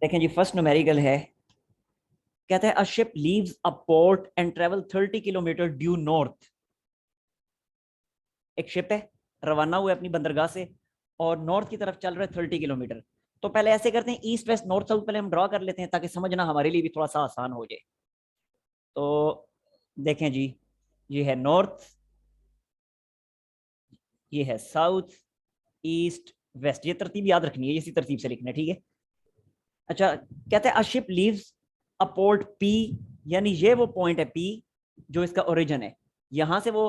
देखें जी, first numerical है। कहता है a ship leaves a port and travel 30 kilometre due north. एक शिप है, रवाना हुआ अपनी बंदरगाह से और नॉर्थ की तरफ चल रहा है 30 किलोमीटर। तो पहले ऐसे करते हैं, ईस्ट वेस्ट नॉर्थ साउथ पहले हम ड्रॉ कर लेते हैं ताकि समझना हमारे लिए भी थोड़ा सा आसान हो जाए। तो देखें जी, ये है नॉर्थ, ये है साउथ, ईस्ट, वेस्ट। ये तरतीब याद रखनी है, इसी तरतीब से लिखना है, ठीक है। अच्छा, कहते हैं a ship leaves a port P, यानी ये वो पॉइंट है पी जो इसका ओरिजिन है। यहां से वो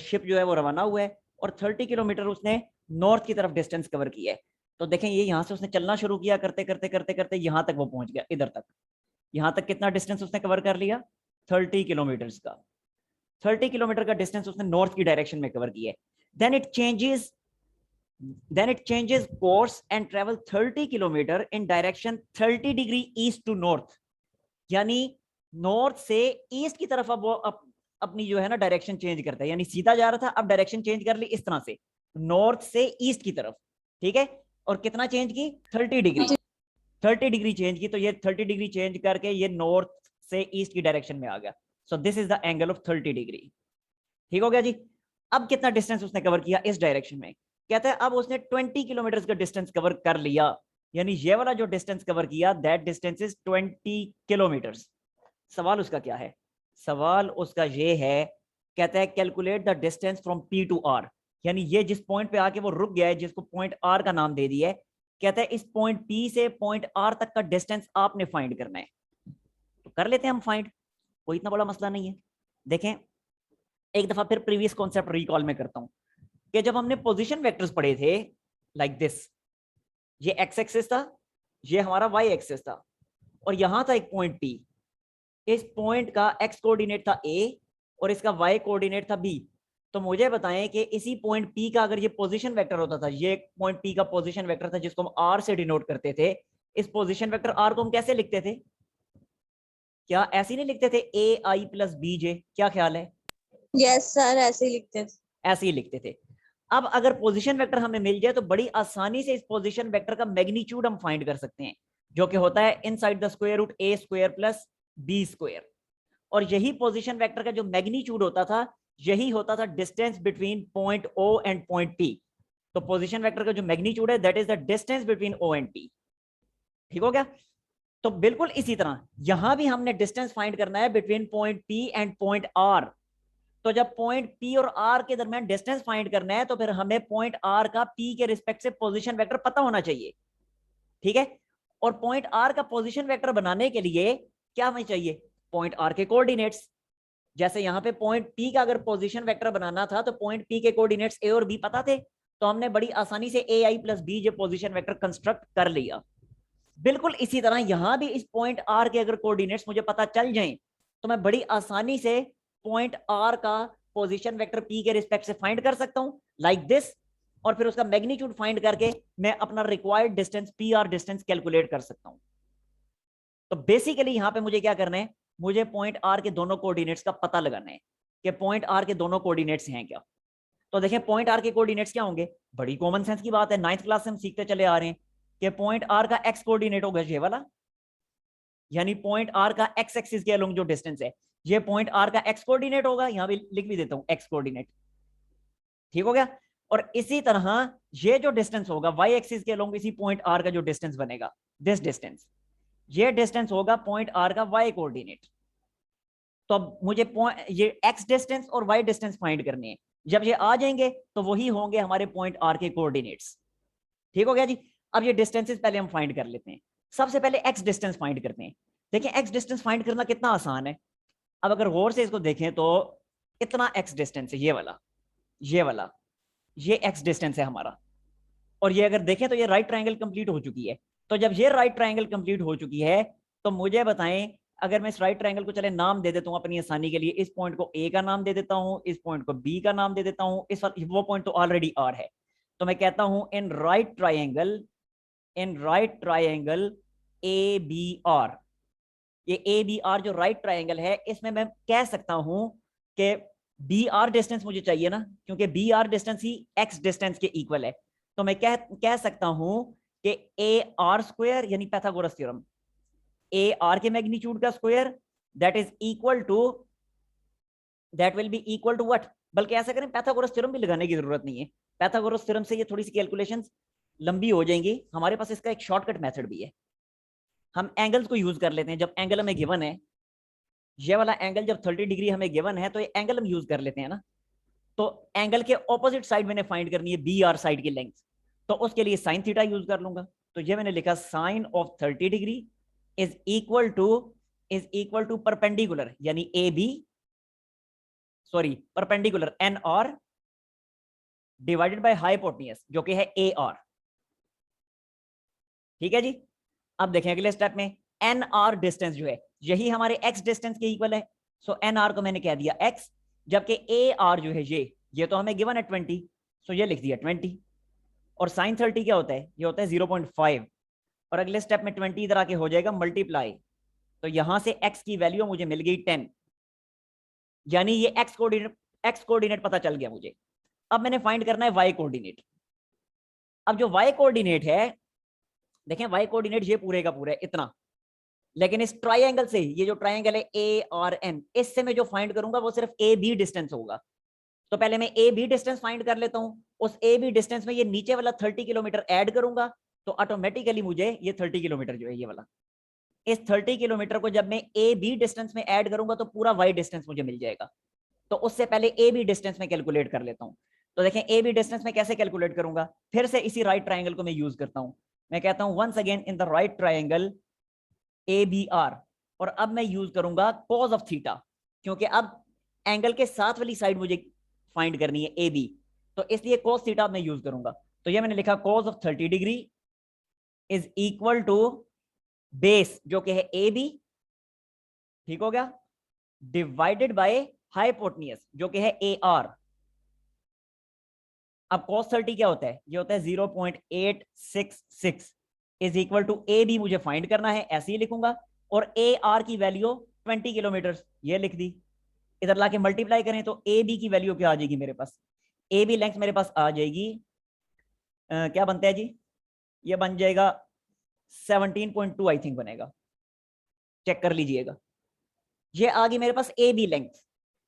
शिप जो है वो रवाना हुआ है और 30 किलोमीटर उसने नॉर्थ की तरफ डिस्टेंस कवर किया है। तो देखें, ये यहां से उसने चलना शुरू किया, करते करते करते करते यहां तक वो पहुंच गया, इधर तक। यहां तक कितना डिस्टेंस उसने कवर कर लिया? 30 किलोमीटर का। 30 किलोमीटर का डिस्टेंस उसने नॉर्थ की डायरेक्शन में कवर किया है। Then it changes then it changes course and travel 30 kilometre in direction 30 degree east to north. यानी नॉर्थ से ईस्ट की तरफ अब वो अपनी जो है ना डायरेक्शन चेंज करता है। यानी सीधा जा रहा था, अब डायरेक्शन चेंज कर ली इस तरह से, नॉर्थ से ईस्ट की तरफ। ठीक है, और कितना चेंज की? 30 डिग्री। 30 डिग्री चेंज की, तो ये 30 डिग्री चेंज करके ये नॉर्थ से ईस्ट की डायरेक्शन में आ गया। So this is the angle of 30 degree. ठीक हो गया जी। अब कितना डिस्टेंस उसने कवर किया इस डायरेक्शन में? कहता है अब उसने 20 किलोमीटर का डिस्टेंस कवर कर लिया। यानी ये वाला जो डिस्टेंस कवर किया, दैट डिस्टेंस इज 20 किलोमीटर्स। सवाल उसका क्या है? सवाल उसका ये है, कहता है calculate the distance from P to R. यानी ये जिस पॉइंट पे आके वो रुक गया है, जिसको पॉइंट आर का नाम दे दिया है, कहता है इस पॉइंट पी से पॉइंट आर तक का डिस्टेंस आपने फाइंड करना है। तो कर लेते हैं हम फाइंड, कोई इतना बड़ा मसला नहीं है। देखें, एक दफा फिर प्रीवियस कॉन्सेप्ट रिकॉल में करता हूं कि जब हमने पोजीशन वेक्टर्स पढ़े थे, लाइक दिस, ये एक्स एक्सिस था, ये हमारा वाई एक्सिस था, और यहां था एक पॉइंट पी। इस पॉइंट का एक्स कोऑर्डिनेट था ए और इसका वाई कोऑर्डिनेट था बी। तो मुझे बताएं कि इसी पॉइंट पी का अगर ये पोजीशन वेक्टर होता था, ये पॉइंट पी का पोजीशन वेक्टर था जिसको हम आर से डिनोट करते थे, इस पोजीशन वेक्टर आर को हम कैसे लिखते थे? क्या ऐसे नहीं लिखते थे, ए आई प्लस बी जे? क्या ख्याल है? यस सर, ऐसे ही लिखते हैं। ऐसे ही लिखते थे। अब अगर पोजीशन वेक्टर हमें मिल जाए तो बड़ी आसानी से इस पोजीशन वेक्टर का मैग्नीट्यूड हम फाइंड कर सकते हैं, जो कि होता है inside the square root A square plus B square. और यही पोजीशन वेक्टर का जो मैग्नीट्यूड होता था, यही होता था distance between point O and point P. तो पोजीशन वेक्टर का जो मैग्नीट्यूड है, that is the distance between O and P. ठीक हो गया। तो बिल्कुल इसी तरह यहां भी हमने डिस्टेंस फाइंड करना है between point P and point R. तो जब पॉइंट पी और आर के दरमियान डिस्टेंस फाइंड करना है, तो फिर हमें पॉइंट आर का पी के रिस्पेक्ट से पोजीशन वेक्टर पता होना चाहिए। ठीक है, और पॉइंट आर का पोजीशन वेक्टर बनाने के लिए क्या हमें चाहिए? पॉइंट आर के कोऑर्डिनेट्स। जैसे यहां पे पॉइंट पी का अगर पोजीशन वेक्टर बनाना था तो पॉइंट पी के कोऑर्डिनेट्स ए और बी पता थे, तो हमने बड़ी आसानी से ए आई प्लस बी जो पोजीशन वेक्टर कंस्ट्रक्ट कर लिया। बिल्कुल इसी तरह यहां भी इस पॉइंट आर के अगर कोऑर्डिनेट्स मुझे पता चल जाएं, तो मैं बड़ी आसानी से पॉइंट आर का पोजीशन वेक्टर पी के रिस्पेक्ट से फाइंड कर सकता हूं, लाइक दिस। और फिर उसका मैग्नीट्यूड फाइंड करके मैं अपना required distance P R distance calculate कर सकता हूं। तो बेसिकली यहां पे मुझे क्या करना है? मुझे पॉइंट आर के दोनों कोऑर्डिनेट्स का पता लगाना है कि पॉइंट आर के दोनों कोऑर्डिनेट्स हैं क्या। तो देखें, पॉइंट आर के कोऑर्डिनेट्स क्या होंगे? बड़ी कॉमन सेंस की बात है, 9th क्लास से हम सीखते चले आ रहे हैं कि पॉइंट आर का एक्स कोऑर्डिनेट होगा ये वाला। यानी पॉइंट आर का एक्स एक्सिस के अलोंग जो डिस्टेंस है, ये पॉइंट आर का एक्स कोऑर्डिनेट होगा। यहां भी लिख भी देता हूं एक्स कोऑर्डिनेट। ठीक हो गया। और इसी तरह ये जो डिस्टेंस होगा वाई एक्सिस के अलोंग इसी पॉइंट आर का जो डिस्टेंस बनेगा, दिस डिस्टेंस, ये डिस्टेंस होगा पॉइंट आर का वाई कोऑर्डिनेट। तो अब मुझे ये एक्स डिस्टेंस और वाई डिस्टेंस फाइंड करने हैं। जब ये आ जाएंगे तो वही होंगे हमारे पॉइंट आर के कोऑर्डिनेट्स। ठीक हो गया जी। अब ये डिस्टेंसेस पहले हम फाइंड कर लेते हैं। सबसे पहले एक्स डिस्टेंस फाइंड करते हैं। देखिए, एक्स डिस्टेंस फाइंड करना कितना आसान है। अब अगर गौर से इसको देखें तो इतना एक्स डिस्टेंस है, ये वाला, ये वाला, ये एक्स डिस्टेंस है हमारा। और ये अगर देखें तो ये राइट ट्रायंगल कंप्लीट हो चुकी है। तो जब ये राइट ट्रायंगल कंप्लीट हो चुकी है, तो मुझे बताएं, अगर मैं इस राइट ट्रायंगल को चले नाम दे देता हूं अपनी आसानी के लिए, इस पॉइंट को ए का नाम दे देता हूं, इस पॉइंट को बी का नाम दे देता हूं, इस वो पॉइंट तो ऑलरेडी आर है। तो मैं कहता हूं in right triangle, in right triangle A B R, ये ए बी आर जो राइट ट्रायंगल है, इसमें मैं कह सकता हूं कि बी आर डिस्टेंस मुझे चाहिए ना, क्योंकि बी आर डिस्टेंस ही एक्स डिस्टेंस के इक्वल है। तो मैं कह सकता हूं कि ए आर स्क्वायर यानी पैथागोरस थ्योरम, ए आर के मैग्नीट्यूड का square that is equal to, that will be equal to what, बल्कि ऐसा करें पैथागोरस थ्योरम भी लगाने की जरूरत नहीं है, पैथागोरस थ्योरम से ये थोड़ी सी कैलकुलेशंस लंबी हो जाएंगी, हमारे पास इसका एक शॉर्टकट मेथड भी है। हम एंगल्स को यूज कर लेते हैं, जब एंगल हमें गिवन है, ये वाला एंगल जब 30 डिग्री हमें गिवन है तो ये एंगल हम यूज कर लेते हैं ना, तो एंगल के ऑपोजिट साइड मैंने फाइंड करनी है बी आर साइड की लेंथ, तो उसके लिए साइन थीटा यूज कर लूंगा। तो ये मैंने लिखा sine of 30 degree is equal to perpendicular यानी A B, sorry perpendicular N R divided by hypotenuse जो कि है ए आर। ठीक है जी। अब देखें अगले स्टेप में एन आर डिस्टेंस जो है यही हमारे एक्स डिस्टेंस के इक्वल है, सो एन आर को मैंने कह दिया एक्स, जबकि ए आर जो है ये तो हमें गिवन है 20, सो ये लिख दिया 20, और साइन 30 क्या होता है, ये होता है 0.5, और अगले स्टेप में 20 इधर आके हो जाएगा मल्टीप्लाई, तो यहां से एक्स की वैल्यू मुझे मिल गई 10, यानी ये एक्स कोऑर्डिनेट पता चल गया मुझे। अब मैंने फाइंड करना है वाई कोऑर्डिनेट। अब जो वाई कोऑर्डिनेट है, देखें वाई कोऑर्डिनेट ये पूरे का पूरा है इतना, लेकिन इस ट्राइंगल से, ये जो ट्राइंगल है ए और एन, इससे मैं जो फाइंड करूंगा वो सिर्फ ए बी डिस्टेंस होगा। तो पहले मैं ए बी डिस्टेंस फाइंड कर लेता हूं, उस ए बी डिस्टेंस में ये नीचे वाला 30 किलोमीटर ऐड करूंगा, तो ऑटोमेटिकली मुझे ये 30 किलोमीटर जो है ये वाला, इस 30 किलोमीटर को जब मैं ए बी डिस्टेंस में ऐड करूंगा तो पूरा वाई डिस्टेंस मुझे मिल जाएगा। तो उससे पहले ए बी डिस्टेंस में कैलकुलेट कर लेता हूं। तो देखें ए बी डिस्टेंस में कैसे कैलकुलेट करूंगा, फिर से इसी राइट ट्राइंगल को मैं यूज करता हूं। मैं कहता हूं once again in the right triangle A B R, और अब मैं यूज करूंगा कॉज ऑफ थीटा, क्योंकि अब एंगल के साथ वाली साइड मुझे फाइंड करनी है ए बी, तो इसलिए कॉस थीटा मैं यूज करूंगा। तो ये मैंने लिखा cos of 30 degree is equal to base जो कि है ए बी, ठीक हो गया, डिवाइडेड बाय हाइपोटेन्यूज जो कि है ए आर। अब cos 30 क्या होता है, ये होता है 0.866 is equal to A B मुझे फाइंड करना है, ऐसे ही लिखूंगा, और ए आर की वैल्यू 20 किलोमीटर ये लिख दी। इधर लाके मल्टीप्लाई करें तो ए बी की वैल्यू क्या आ जाएगी मेरे पास, ए बी लेंथ मेरे पास आ जाएगी क्या बनता है जी, ये बन जाएगा 17.2 आई थिंक बनेगा, चेक कर लीजिएगा। ये आ गई मेरे पास ए बी लेंथ,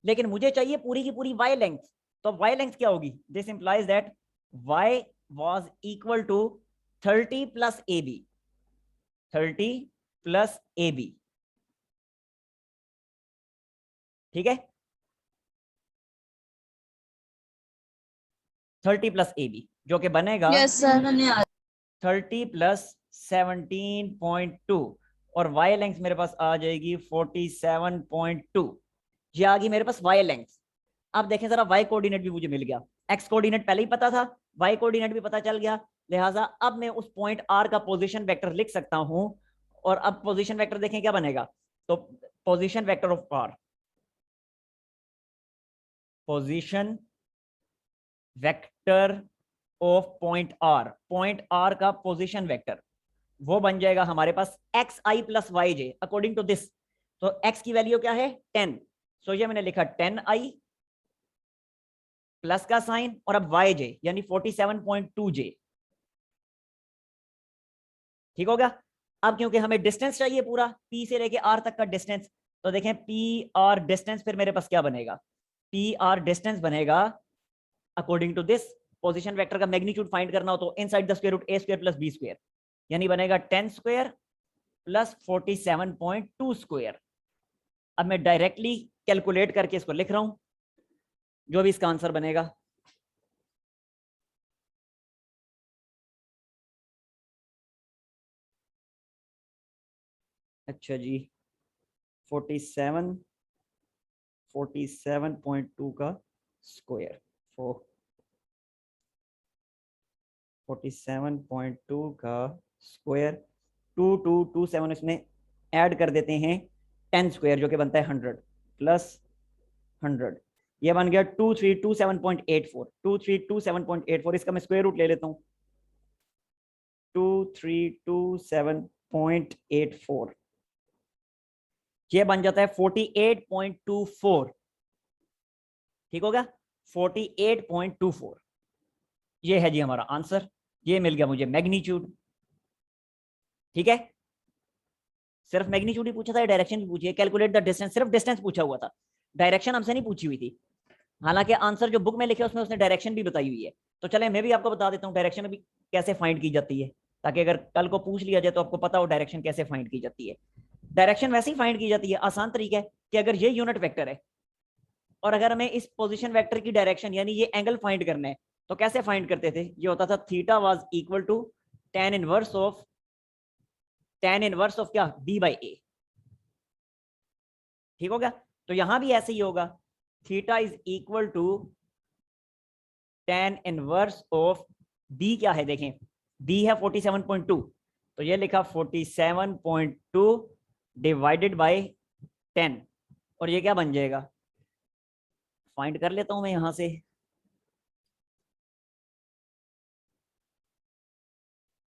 लेकिन मुझे चाहिए पूरी की पूरी वाई लेंथ, तो वाई लेंथ क्या होगी, this implies that Y was equal to 30 plus A B, 30 plus A B, ठीक है, 30 प्लस ए बी जो कि बनेगा यस सर 30 प्लस 17.2, और वाई लेंथ मेरे पास आ जाएगी 47.2, ये आ गई मेरे पास वाई लेंथ। अब देखें जरा वाई कोऑर्डिनेट भी मुझे मिल गया, एक्स कोऑर्डिनेट पहले ही पता था, वाई कोऑर्डिनेट भी पता चल गया, लिहाजा अब मैं उस पॉइंट आर का पोजीशन वेक्टर लिख सकता हूं। और अब पोजीशन वेक्टर देखें क्या बनेगा, तो position vector of R, position vector of point R का पोजीशन वेक्टर वो बन जाएगा हमारे पास X I plus Y J according to this. तो एक्स की वैल्यू क्या है 10, सो ये मैंने लिखा 10 आई प्लस का साइन, और अब वाई जे यानी 47.2 जे, ठीक हो गया। अब क्योंकि हमें डिस्टेंस चाहिए पूरा पी से लेके आर तक का डिस्टेंस, तो देखें पी आर डिस्टेंस फिर मेरे पास क्या बनेगा, पी आर डिस्टेंस बनेगा according to this, position vector का मैग्नीट्यूड फाइंड करना हो तो inside the square root A square plus B square, यानी बनेगा 10 स्क्वायर प्लस 47.2 स्क्वायर। अब मैं डायरेक्टली कैलकुलेट करके इसको लिख रहा हूं, जो भी इसका आंसर बनेगा, अच्छा जी 47.2 का स्क्वायर, 47.2 का स्क्वायर 2227 इसमें ऐड कर देते हैं 10 स्क्वायर जो कि बनता है 100 प्लस 100, ये बन गया 2327.84, 2327.84, इसका मैं स्क्वायर रूट ले लेता हूं 2327.84, ये बन जाता है 48.24, ठीक हो गया 48.24, ये है जी हमारा आंसर, ये मिल गया मुझे मैग्नीट्यूड। ठीक है, सिर्फ मैग्नीट्यूड ही पूछा था, डायरेक्शन भी पूछी है, कैलकुलेट द डिस्टेंस, सिर्फ डिस्टेंस पूछा हुआ था, डायरेक्शन हमसे नहीं पूछी हुई थी। हालांकि आंसर जो बुक में लिखे उसमें उसने डायरेक्शन भी बताई हुई है। तो चले मैं भी आपको बता देता हूँ डायरेक्शन भी कैसे फाइंड की जाती है, ताकि अगर कल को पूछ लिया जाए तो आपको पता हो डायरेक्शन कैसे फाइंड की जाती है। डायरेक्शन वैसे ही फाइंड की जाती है, आसान तरीका है कि अगर ये यूनिट वेक्टर है और अगर हमें इस पोजीशन वेक्टर की डायरेक्शन यानी ये एंगल फाइंड करना है, तो कैसे फाइंड करते थे, ये होता था theta was equal to tan inverse of क्या, b बाई ए। ठीक हो गया, तो यहां भी ऐसे ही होगा, theta is equal to tan inverse of b, क्या है देखें, b है 47.2, तो ये लिखा 47.2 डिवाइडेड बाय 10, और ये क्या बन जाएगा, फाइंड कर लेता हूं मैं यहां से,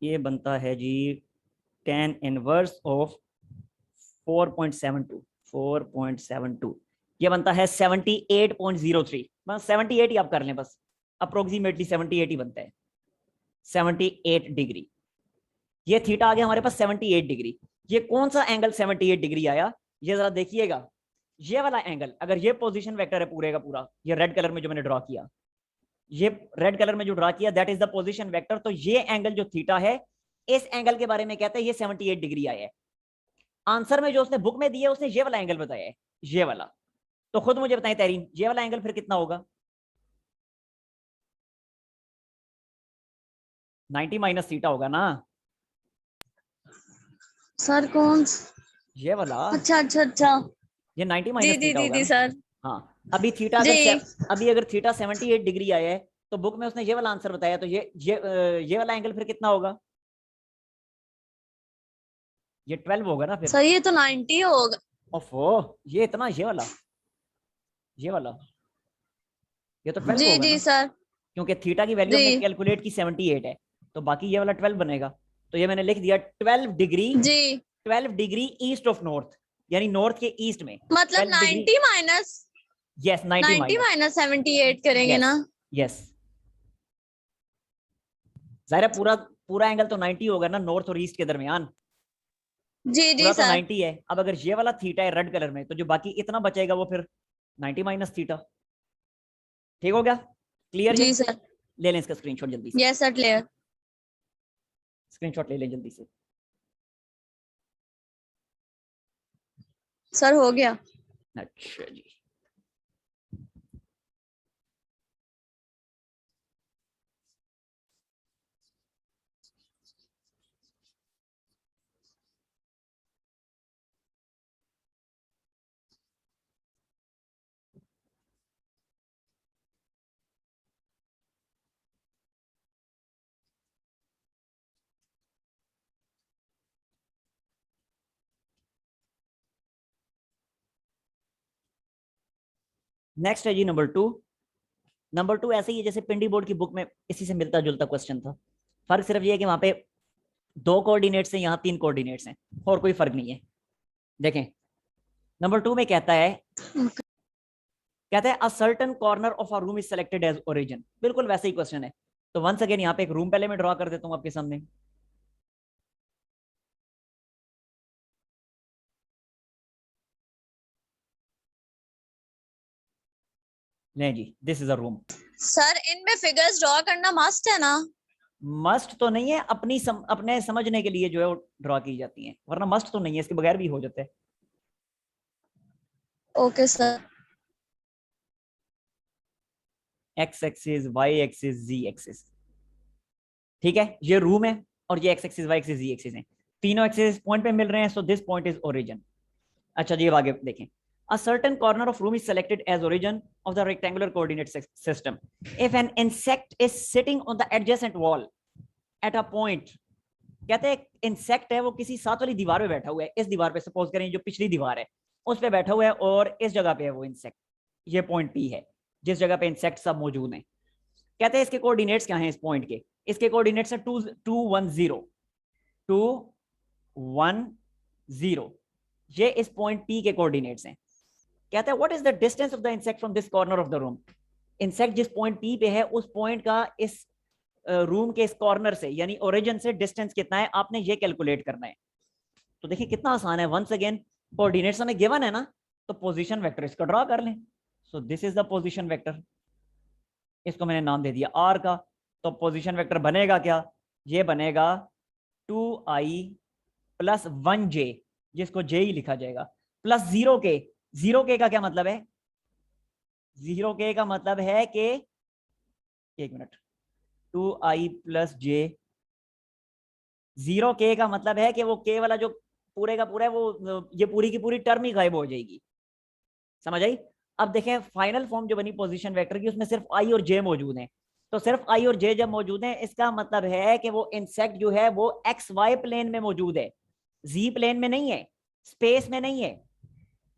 ये बनता है जी tan इनवर्स ऑफ 4.72 ये बनता है 78.03, बस 78 ही आप कर लें, बस अप्रोक्सीमेटली 78 ही बनता है, 78 डिग्री। ये थीटा आ गया हमारे पास 78 डिग्री। ये कौन सा एंगल 78 डिग्री आया, ये जरा देखिएगा, ये वाला एंगल, अगर ये पोजीशन वेक्टर है पूरे का पूरा, ये रेड कलर में जो मैंने ड्रॉ किया, ये रेड कलर में जो ड्रॉ किया that is the position vector, तो ये एंगल जो थीटा है, इस एंगल के बारे में कहते हैं ये 78 डिग्री आया है। आंसर में जो उसने बुक में दिया उसने ये वाला एंगल बताया है, ये वाला, तो खुद मुझे बताएं तहरीन, ये वाला एंगल फिर कितना होगा, 90 माइनस थीटा होगा ना, सर कौन? ये वाला, अच्छा अच्छा अच्छा, ये 90 जी माइनस जी थीटा जी होगा जी ना। सर। हाँ, अभी थीटा जी अभी अगर थीटा 78 डिग्री आया है, तो बुक में उसने ये वाला आंसर बताया, तो ये वाला एंगल फिर कितना होगा, ये 12 होगा ना फिर। सर, ये तो 90 होगा। ओफो, ये इतना, ये वाला ये तो 12 जी होगा जी ना, सर। क्योंकि थीटा की वैल्यू जी हमने कैलकुलेट की 78 है, तो बाकी ये वाला 12 बनेगा। तो ये मैंने लिख दिया 12 डिग्री, जी 12 डिग्री ईस्ट ऑफ नॉर्थ, यानी नॉर्थ के ईस्ट में मतलब 12 degree, 90 minus yes 90 90 minus, minus 78 करेंगे यस ना। यस, जाहिर है पूरा पूरा एंगल तो 90 होगा ना नॉर्थ और ईस्ट के दरमियान, जी पूरा जी तो सर। 90 है। अब अगर ये वाला थीटा है रेड कलर में, तो जो बाकी इतना बचेगा वो फिर 90 माइनस थीटा। ठीक हो गया, क्लियर ये, जी सर। ले लें इसका स्क्रीनशॉट जल्दी से, यस सर, क्लियर। स्क्रीनशॉट ले लें जल्दी से। सर हो गया। अच्छा जी, नेक्स्ट है जी नंबर 2। नंबर 2 ऐसे ही है जैसे पिंडी बोर्ड की बुक में इसी से मिलता जुलता क्वेश्चन था, फर्क सिर्फ ये है कि वहां पे 2 कोऑर्डिनेट्स हैं, यहाँ 3 कोऑर्डिनेट्स हैं, और कोई फर्क नहीं है। देखें नंबर 2 में कहता है a certain corner of a room is selected as origin, बिल्कुल वैसे ही क्वेश्चन है। तो वंस अगेन यहाँ पे एक रूम पहले मैं ड्रॉ कर देता हूँ आपके सामने, नहीं जी, this is a room. Sir इनमें फिगर्स ड्रॉ करना मस्ट है ना? मस्ट तो नहीं है, अपने समझने के लिए जो है वो ड्रॉ की जाती है, वरना मस्ट तो नहीं है, इसके बगैर भी हो जाते हैं। Okay sir. X axis, Y axis, Z axis, ठीक है, ये रूम है और ये X axis, Y axis, Z axis है, तीनों एक्सिस पॉइंट पे मिल रहे हैं, so this point is origin. अच्छा जी, अब आगे देखें, a certain corner of room is selected as origin of the rectangular coordinate system if an insect is sitting on the adjacent wall at a point। कहते हैं insect है वो किसी साथ वाली दीवार पे बैठा हुआ है, इस दीवार पे सपोज करें जो पिछली दीवार है उस पे बैठा हुआ है, और इस जगह पे है वो इंसेक्ट, ये पॉइंट पी है जिस जगह पे इंसेक्ट सब मौजूद हैं। कहते हैं इसके कोऑर्डिनेट्स क्या हैं इस पॉइंट के, इसके कोऑर्डिनेट्स है 210 ये इस पॉइंट पी के कोऑर्डिनेट्स हैं। कहता है what is the distance of the insect from this corner of the room, insect जिस पॉइंट पी पे है उस पॉइंट का इस रूम के इस कॉर्नर से यानी ओरिजिन से डिस्टेंस कितना है आपने ये कैलकुलेट करना है। तो देखिए कितना आसान है। वंस अगेन कोऑर्डिनेट्स हमें गिवन है ना, तो पोजीशन वेक्टर इसका ड्रॉ कर लें। So this is the position vector, इसको मैंने नाम दे दिया आर का। तो पोजीशन वेक्टर बनेगा क्या, ये बनेगा 2i प्लस 1j, जिसको j ही लिखा जाएगा, प्लस 0k। 0k का क्या मतलब है, 0k का मतलब है कि, एक minute, 2i plus j, 0k का मतलब है कि वो k वाला जो पूरे का पूरा है वो ये पूरी की पूरी टर्म ही गायब हो जाएगी। समझ आई। अब देखें फाइनल फॉर्म जो बनी पोजीशन वेक्टर की, उसमें सिर्फ i और j मौजूद हैं। तो सिर्फ i और j जब मौजूद हैं, इसका मतलब है कि वो इंसेक्ट जो है वो एक्स वाई प्लेन में मौजूद है, जी प्लेन में नहीं है, स्पेस में नहीं है,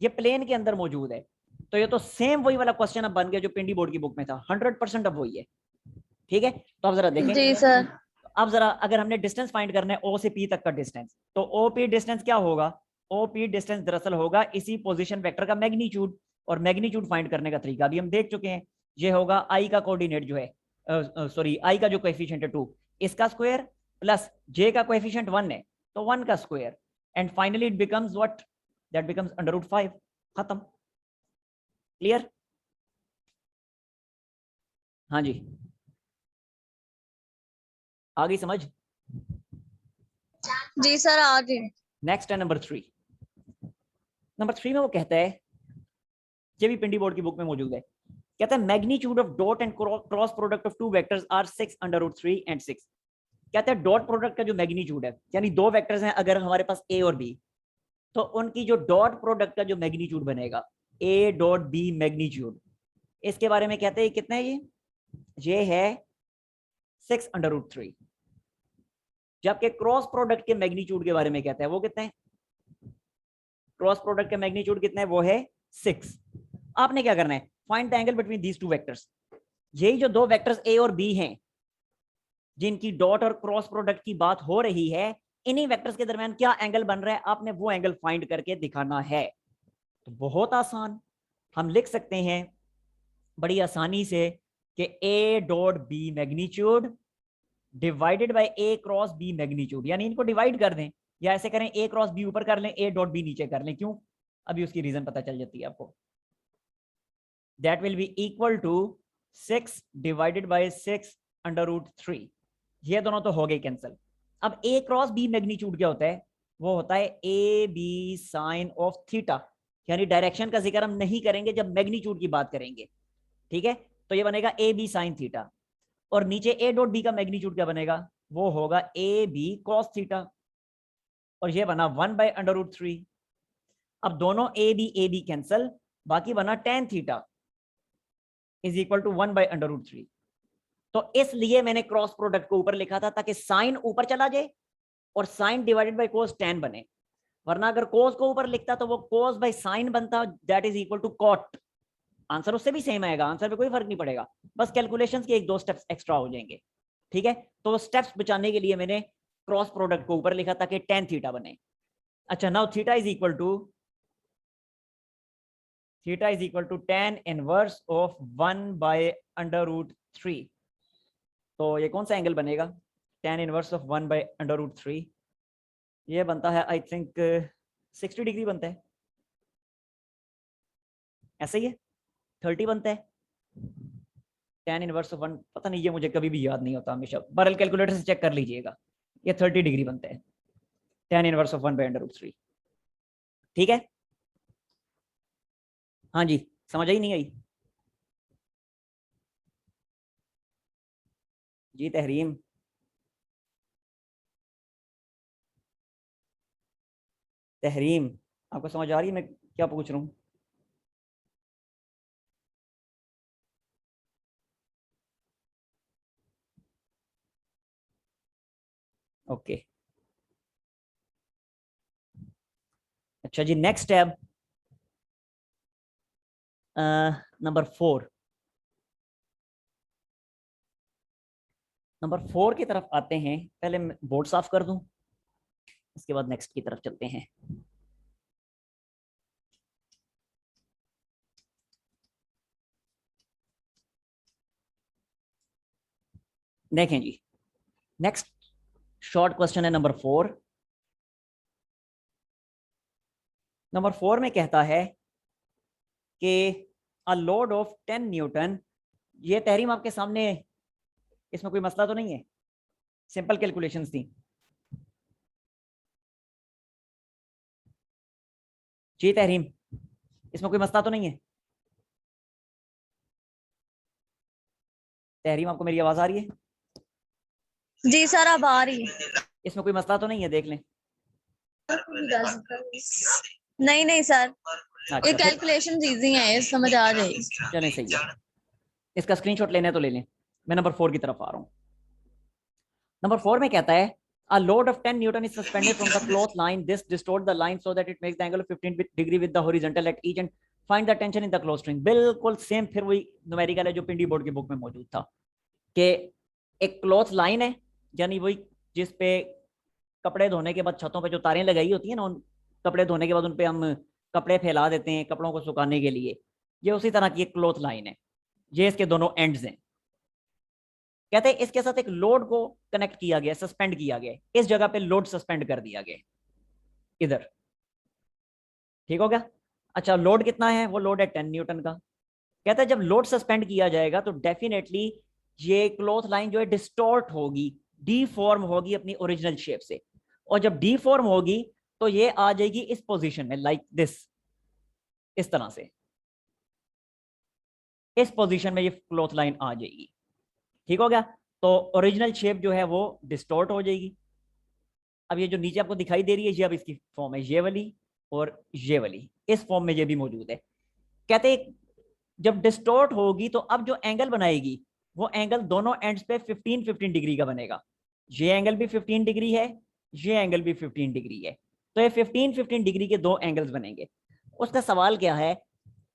ये प्लेन के अंदर मौजूद है। तो ये तो सेम वही वाला क्वेश्चन अब बन गया जो पिंडी बोर्ड की बुक में था, 100% अब वही है। ठीक है, तो अब जरा देखें। जी सर। अब जरा अगर हमने डिस्टेंस फाइंड करना है ओ से पी तक का डिस्टेंस, तो ओ पी डिस्टेंस क्या होगा, ओ पी डिस्टेंस दरअसल होगा इसी पोजीशन वेक्टर का मैग्नीट्यूड। और मैग्नीट्यूड फाइंड करने का तरीका भी हम देख चुके हैं, ये होगा आई का कोऑर्डिनेट जो है, सॉरी आई का जो कोएफिशिएंट है 2, इसका स्क्वायर प्लस जे का कोएफिशिएंट 1 है तो 1 का square, and finally it becomes what, that becomes √5। खत्म। क्लियर। हाँ जी, आ गई समझ। जी सर आ गए। नेक्स्ट है नंबर 3। नंबर 3 में वो कहता है, ये भी पिंडी बोर्ड की बुक में मौजूद है, कहता है magnitude of dot and cross product of two vectors are 6√3 and 6। कहता है डॉट प्रोडक्ट का जो मैग्नीट्यूड है, यानी दो वेक्टर्स हैं अगर हमारे पास ए और बी, तो उनकी जो डॉट प्रोडक्ट का जो मैग्नीट्यूड बनेगा, ए डॉट बी मैग्नीट्यूड, इसके बारे में कहते हैं कितना है ये है 6√3। जबकि क्रॉस प्रोडक्ट के मैग्नीट्यूड के बारे में कहता है वो कितना है, क्रॉस प्रोडक्ट का मैग्नीट्यूड कितना है, वो है 6। आपने क्या करना है, find the angle between these two vectors. यही जो दो वेक्टर्स ए और बी हैं जिनकी डॉट और क्रॉस प्रोडक्ट की बात हो रही है, इन्हीं वेक्टर्स के दरमियान क्या एंगल बन रहा है, आपने वो एंगल फाइंड करके दिखाना है। तो बहुत आसान, हम लिख सकते हैं बड़ी आसानी से कि A dot B magnitude divided by A cross B magnitude, यानी इनको डिवाइड कर दें, या ऐसे करें ए क्रॉस बी ऊपर कर लें, ए डॉट बी नीचे कर लें। क्यों, अभी उसकी रीजन पता चल जाती है आपको। That will be equal to 6 divided by 6√3। ये दोनों तो हो गए कैंसिल। अब ए क्रॉस बी मैग्नीट्यूड क्या होता है, वो होता है A B sine of theta, यानी डायरेक्शन का जिक्र हम नहीं करेंगे जब मैग्नीट्यूड की बात करेंगे। ठीक है, तो ये बनेगा ए बी साइन थीटा, और नीचे ए डॉट बी का मैग्नीट्यूड क्या बनेगा, वो होगा ए बी कॉस थीटा, और ये बना 1/√3। अब दोनों ए बी कैंसल, बाकी बना tan theta is equal to 1/√3। तो इसलिए मैंने क्रॉस प्रोडक्ट को ऊपर लिखा था ताकि साइन ऊपर चला जाए और sine divided by cos tan बने, वरना अगर कोस को ऊपर लिखता तो वो कोस बाय साइन बनता, that is equal to cot. Answer उससे भी सेम आएगा, आंसर पे कोई फर्क नहीं पड़ेगा, बस कैलकुलेशंस के एक दो स्टेप्स एक्स्ट्रा हो जाएंगे। ठीक है, तो स्टेप्स बचाने के लिए मैंने क्रॉस प्रोडक्ट को ऊपर लिखा ताकि टेन थीटा बने। अच्छा, now theta is equal to tan inverse of 1/√3। तो ये कौन सा एंगल बनेगा, टेन इनवर्स ऑफ 1/√3, ये बनता है आई थिंक 60 डिग्री बनता है, ऐसे ही है, 30 बनता है। टेन इनवर्स ऑफ 1, पता नहीं, ये मुझे कभी भी याद नहीं होता हमेशा, बरल कैलकुलेटर से चेक कर लीजिएगा, ये 30 डिग्री बनता है, टेन इनवर्स ऑफ 1/√3। ठीक है, हाँ जी, समझ आई नहीं आई जी तहरीम। तहरीम, आपको समझ आ रही है मैं क्या पूछ रहा हूँ। ओके, अच्छा जी, नेक्स्ट टैब नंबर 4। नंबर 4 की तरफ आते हैं, पहले बोर्ड साफ कर दूं, इसके बाद नेक्स्ट की तरफ चलते हैं। देखें जी, नेक्स्ट शॉर्ट क्वेश्चन है नंबर 4। नंबर 4 में कहता है कि अ लोड ऑफ 10 न्यूटन, ये तहरीम आपके सामने, इसमें कोई मसला तो नहीं है, सिंपल कैलकुलेशंस थी जी तहरीम, इसमें कोई मसला तो नहीं है? तहरीम आपको मेरी आवाज आ रही है? जी सर अब आ रही है। इसमें कोई मसला तो नहीं है, देख लें। नहीं नहीं सर, ये अच्छा फिर कैलकुलेशन इजी है, ये समझ आ जाएगी। चलें, सही है। इसका स्क्रीनशॉट लेने तो ले लें। मैं नंबर 4 की तरफ आ रहा हूँ। नंबर 4 में कहता है a load of 10 newton is suspended from the cloth line. This distort the line so that it makes the angle of 15 degree with the horizontal at each and find the tension in the cloth string. बिल्कुल same फिर वही numerical है जो पिंडी board की book में मौजूद था कि एक क्लॉथ लाइन है, यानी वही जिस पे कपड़े धोने के बाद छतों पे जो तारें लगाई होती है ना, उन कपड़े धोने के बाद उन पे हम कपड़े फैला देते हैं कपड़ों को सुखाने के लिए, ये उसी तरह की एक क्लॉथ लाइन है। ये इसके दोनों एंड्स हैं। कहते हैं इसके साथ एक लोड को कनेक्ट किया गया, सस्पेंड किया गया, इस जगह पे लोड सस्पेंड कर दिया गया इधर। ठीक हो गया? अच्छा, लोड कितना है? वो लोड है 10 न्यूटन का। कहता है जब लोड सस्पेंड किया जाएगा तो डेफिनेटली ये क्लॉथ लाइन जो है डिस्टॉर्ट होगी, डीफॉर्म होगी अपनी ओरिजिनल शेप से, और जब डीफॉर्म होगी तो ये आ जाएगी इस पोजीशन में, लाइक दिस, इस तरह से इस पोजीशन में ये क्लॉथ लाइन आ जाएगी। ठीक हो गया? तो ओरिजिनल शेप जो है वो डिस्टॉर्ट हो जाएगी। अब ये जो नीचे आपको दिखाई दे रही है, ये अब इसकी फॉर्म है, ये वाली और ये वाली, इस फॉर्म में ये भी मौजूद है। कहते हैं जब डिस्टॉर्ट होगी तो अब जो एंगल बनाएगी वो एंगल दोनों एंड्स पे 15-15 डिग्री का बनेगा। ये एंगल भी 15 डिग्री है, ये एंगल भी 15 डिग्री है, तो ये 15-15 डिग्री के दो एंगल्स बनेंगे। उसका सवाल क्या है?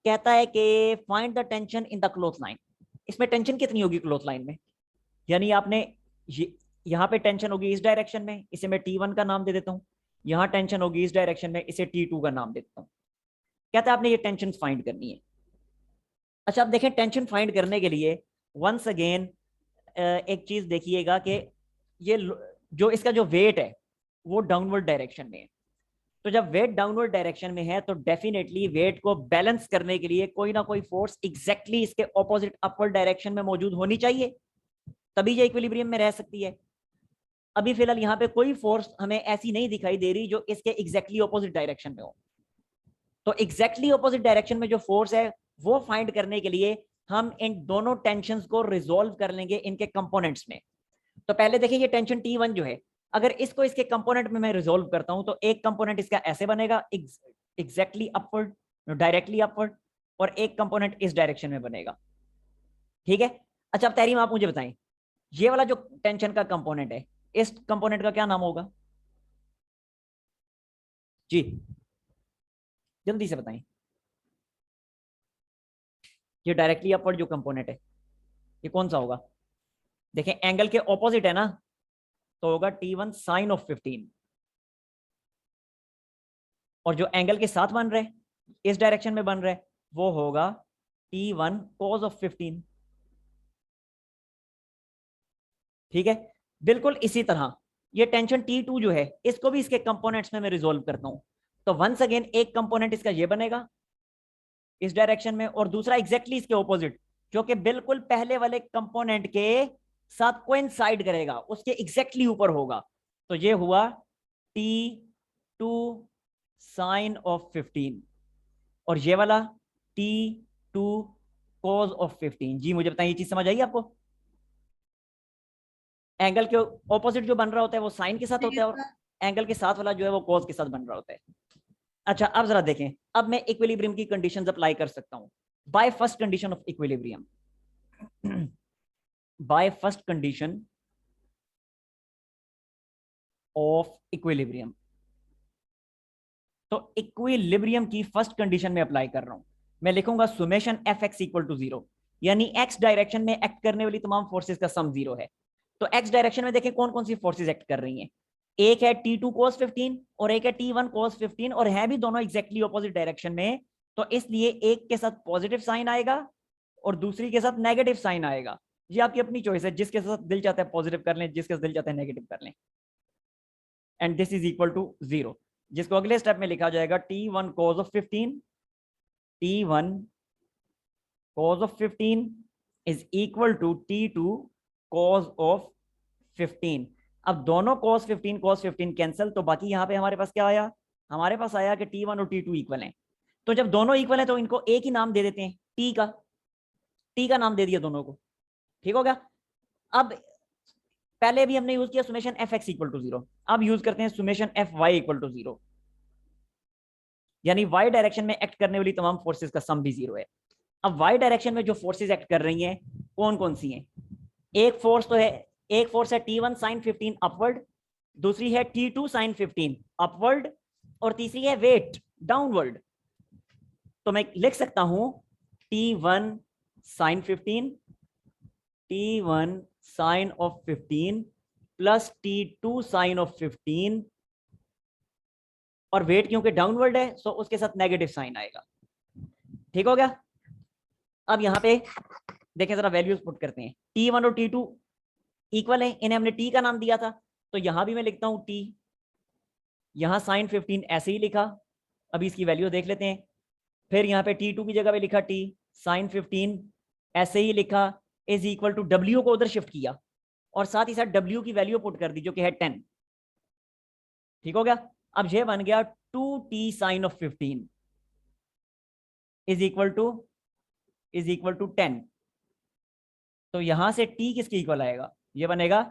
कहता है कि find the tension in the cloth line. इसमें टेंशन कितनी होगी क्लॉथ लाइन में? यानी आपने यहाँ पे टेंशन होगी इस डायरेक्शन में, इसे मैं T1 का नाम दे देता हूँ। यहाँ टेंशन होगी इस डायरेक्शन में, इसे T2 का नाम देता हूँ। कहता है आपने ये टेंशन फाइंड करनी है। अच्छा, आप देखें टेंशन फाइंड करने के लिए वंस अगेन एक चीज देखिएगा कि ये जो इसका जो वेट है वो डाउनवर्ड डायरेक्शन में है। तो जब वेट डाउनवर्ड डायरेक्शन में है तो डेफिनेटली वेट को बैलेंस करने के लिए कोई ना कोई फोर्स एग्जैक्टली इसके ऑपोजिट अपवर्ड डायरेक्शन में मौजूद होनी चाहिए, तभी ये इक्विलिब्रियम में रह सकती है। अभी फिलहाल यहाँ पे कोई फोर्स हमें ऐसी नहीं दिखाई दे रही जो इसके एग्जैक्टली ऑपोजिट डायरेक्शन में हो। तो एग्जैक्टली ऑपोजिट डायरेक्शन में जो फोर्स है वो फाइंड करने के लिए हम इन दोनों टेंशंस को रिजोल्व कर लेंगे इनके कंपोनेंट्स में। तो पहले देखिए ये टेंशन T1 जो है, अगर इसको इसके कंपोनेंट में मैं रिजोल्व करता हूं तो एक कंपोनेंट इसका ऐसे बनेगा एग्जैक्टली अपवर्ड, डायरेक्टली अपवर्ड, और एक कंपोनेंट इस डायरेक्शन में बनेगा। ठीक है? अच्छा, अब तहरीम आप मुझे बताएं, ये वाला जो टेंशन का कंपोनेंट है, इस कंपोनेंट का क्या नाम होगा जी? जल्दी से बताएं। ये डायरेक्टली अपवर्ड जो कंपोनेंट है ये कौन सा होगा? देखें एंगल के ऑपोजिट है ना, तो होगा T1 साइन ऑफ 15, और जो एंगल के साथ बन रहे इस डायरेक्शन में बन रहे वो होगा T1 cos ऑफ 15। ठीक है? बिल्कुल इसी तरह ये टेंशन T2 जो है इसको भी इसके कंपोनेंट्स में मैं रिजोल्व करता हूं, तो वंस अगेन एक कंपोनेंट इसका ये बनेगा इस डायरेक्शन में, और दूसरा एग्जैक्टली इसके ऑपोजिट जो कि बिल्कुल पहले वाले कंपोनेंट के साथ कोइंसाइड करेगा, उसके एग्जैक्टली ऊपर होगा। तो ये हुआ T2 साइन ऑफ 15, और ये वाला T2 cos ऑफ 15। जी मुझे बताइए, ये चीज समझ आई आपको? एंगल के ऑपोजिट जो बन रहा होता है वो साइन के साथ होता है, और एंगल के साथ वाला जो है वो कॉस के साथ बन रहा होता है। अच्छा, अब जरा देखें, अब मैं इक्विलिब्रियम की कंडीशंस अप्लाई कर सकता हूं by first condition of equilibrium. By first condition of equilibrium, तो इक्विलिब्रियम की फर्स्ट कंडीशन में अप्लाई कर रहा हूं। मैं लिखूंगा summation F X equal to 0, यानी एक्स डायरेक्शन में एक्ट करने वाली तमाम फोर्सेस का सम 0 है। तो एक्स डायरेक्शन में देखें कौन कौन सी फोर्सेस एक्ट कर रही हैं। एक है T2 cos 15 और एक है T1 cos 15, और है भी दोनों एग्जैक्टली ऑपोजिट डायरेक्शन में, तो इसलिए एक के साथ पॉजिटिव साइन आएगा और दूसरी के साथ नेगेटिव साइन आएगा। ये आपकी अपनी चॉइस है, जिसके साथ दिल चाहता है पॉजिटिव कर लें, जिसके साथ दिल चाहता है नेगेटिव कर लें। And this is equal to 0, जिसको अगले स्टेप में लिखा जाएगा T1 cos of 15, T1 cos of 15 is equal to T2 cos of 15। अब दोनों cos 15 cos 15 कैंसिल, तो बाकी यहाँ पे हमारे पास क्या आया, हमारे पास आया कि T1 और T2 इक्वल हैं। तो जब दोनों इक्वल हैं तो इनको एक ही नाम दे देते हैं, टी का नाम दे दिया दोनों को, ठीक हो गया। अब पहले भी हमने यूज किया summation F X equal to 0, अब यूज करते हैं summation F Y equal to 0, यानी वाई डायरेक्शन में एक्ट करने वाली तमाम फोर्सेस का सम भी 0 है। अब वाई डायरेक्शन में जो फोर्सेस एक्ट कर रही हैं कौन कौन सी हैं, एक फोर्स है T1 sin 15 अपवर्ड, दूसरी है T2 sin 15 अपवर्ड, और तीसरी है वेट डाउनवर्ड। तो मैं लिख सकता हूं T1 sin 15, T1 sin of 15 plus T2 sin of 15, और वेट क्योंकि डाउनवर्ड है सो उसके साथ नेगेटिव साइन आएगा, ठीक हो गया। अब यहां पे देखें जरा, वैल्यूज पुट करते हैं। T1 और T2 इक्वल है, इन्हें हमने T का नाम दिया था, तो यहां भी मैं लिखता हूं T, यहां sin 15 ऐसे ही लिखा, अभी इसकी वैल्यू देख लेते हैं। फिर यहाँ पे T2 की जगह पे लिखा T, sin 15 ऐसे ही लिखा, इज इक्वल टू W को उधर शिफ्ट किया, और साथ ही साथ W की वैल्यू पुट कर दी जो कि है 10, ठीक हो गया। अब ये बन गया 2T sin of 15 is equal to 10। तो यहां से T किसके इक्वल आएगा, ये बनेगा,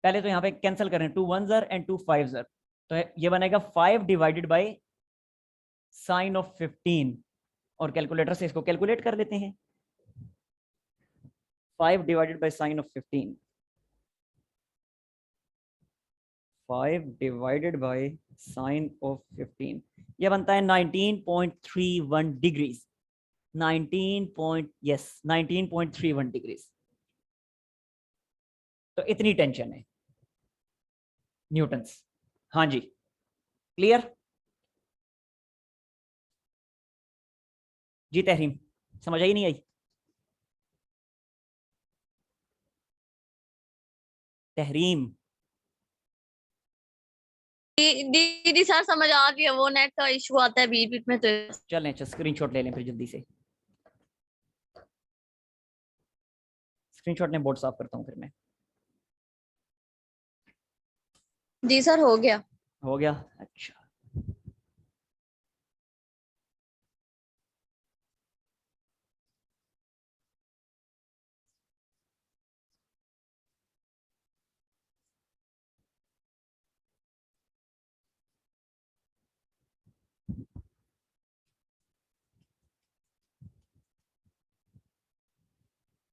पहले तो यहाँ पे कैंसिल करें, 2 1s एंड 2 5s, तो ये बनेगा 5 डिवाइडेड बाई साइन ऑफ 15, और कैलकुलेटर से इसको कैलकुलेट कर लेते हैं। 5 divided by sine of 15, 5 divided by sine of 15, यह बनता है 19.31 डिग्रीज, 19.31 डिग्रीज। तो इतनी टेंशन है न्यूटन्स। हाँ जी, क्लियर जी। तहरीम समझ आई नहीं आई, तहरीम दीदी सर समझ आ गया, वो नेट का इशू आता है बीच बीच में, तो चलें, अच्छा स्क्रीनशॉट ले लें फिर जल्दी से, स्क्रीनशॉट ने बोर्ड साफ करता हूँ फिर मैं। जी सर हो गया। हो गया, अच्छा।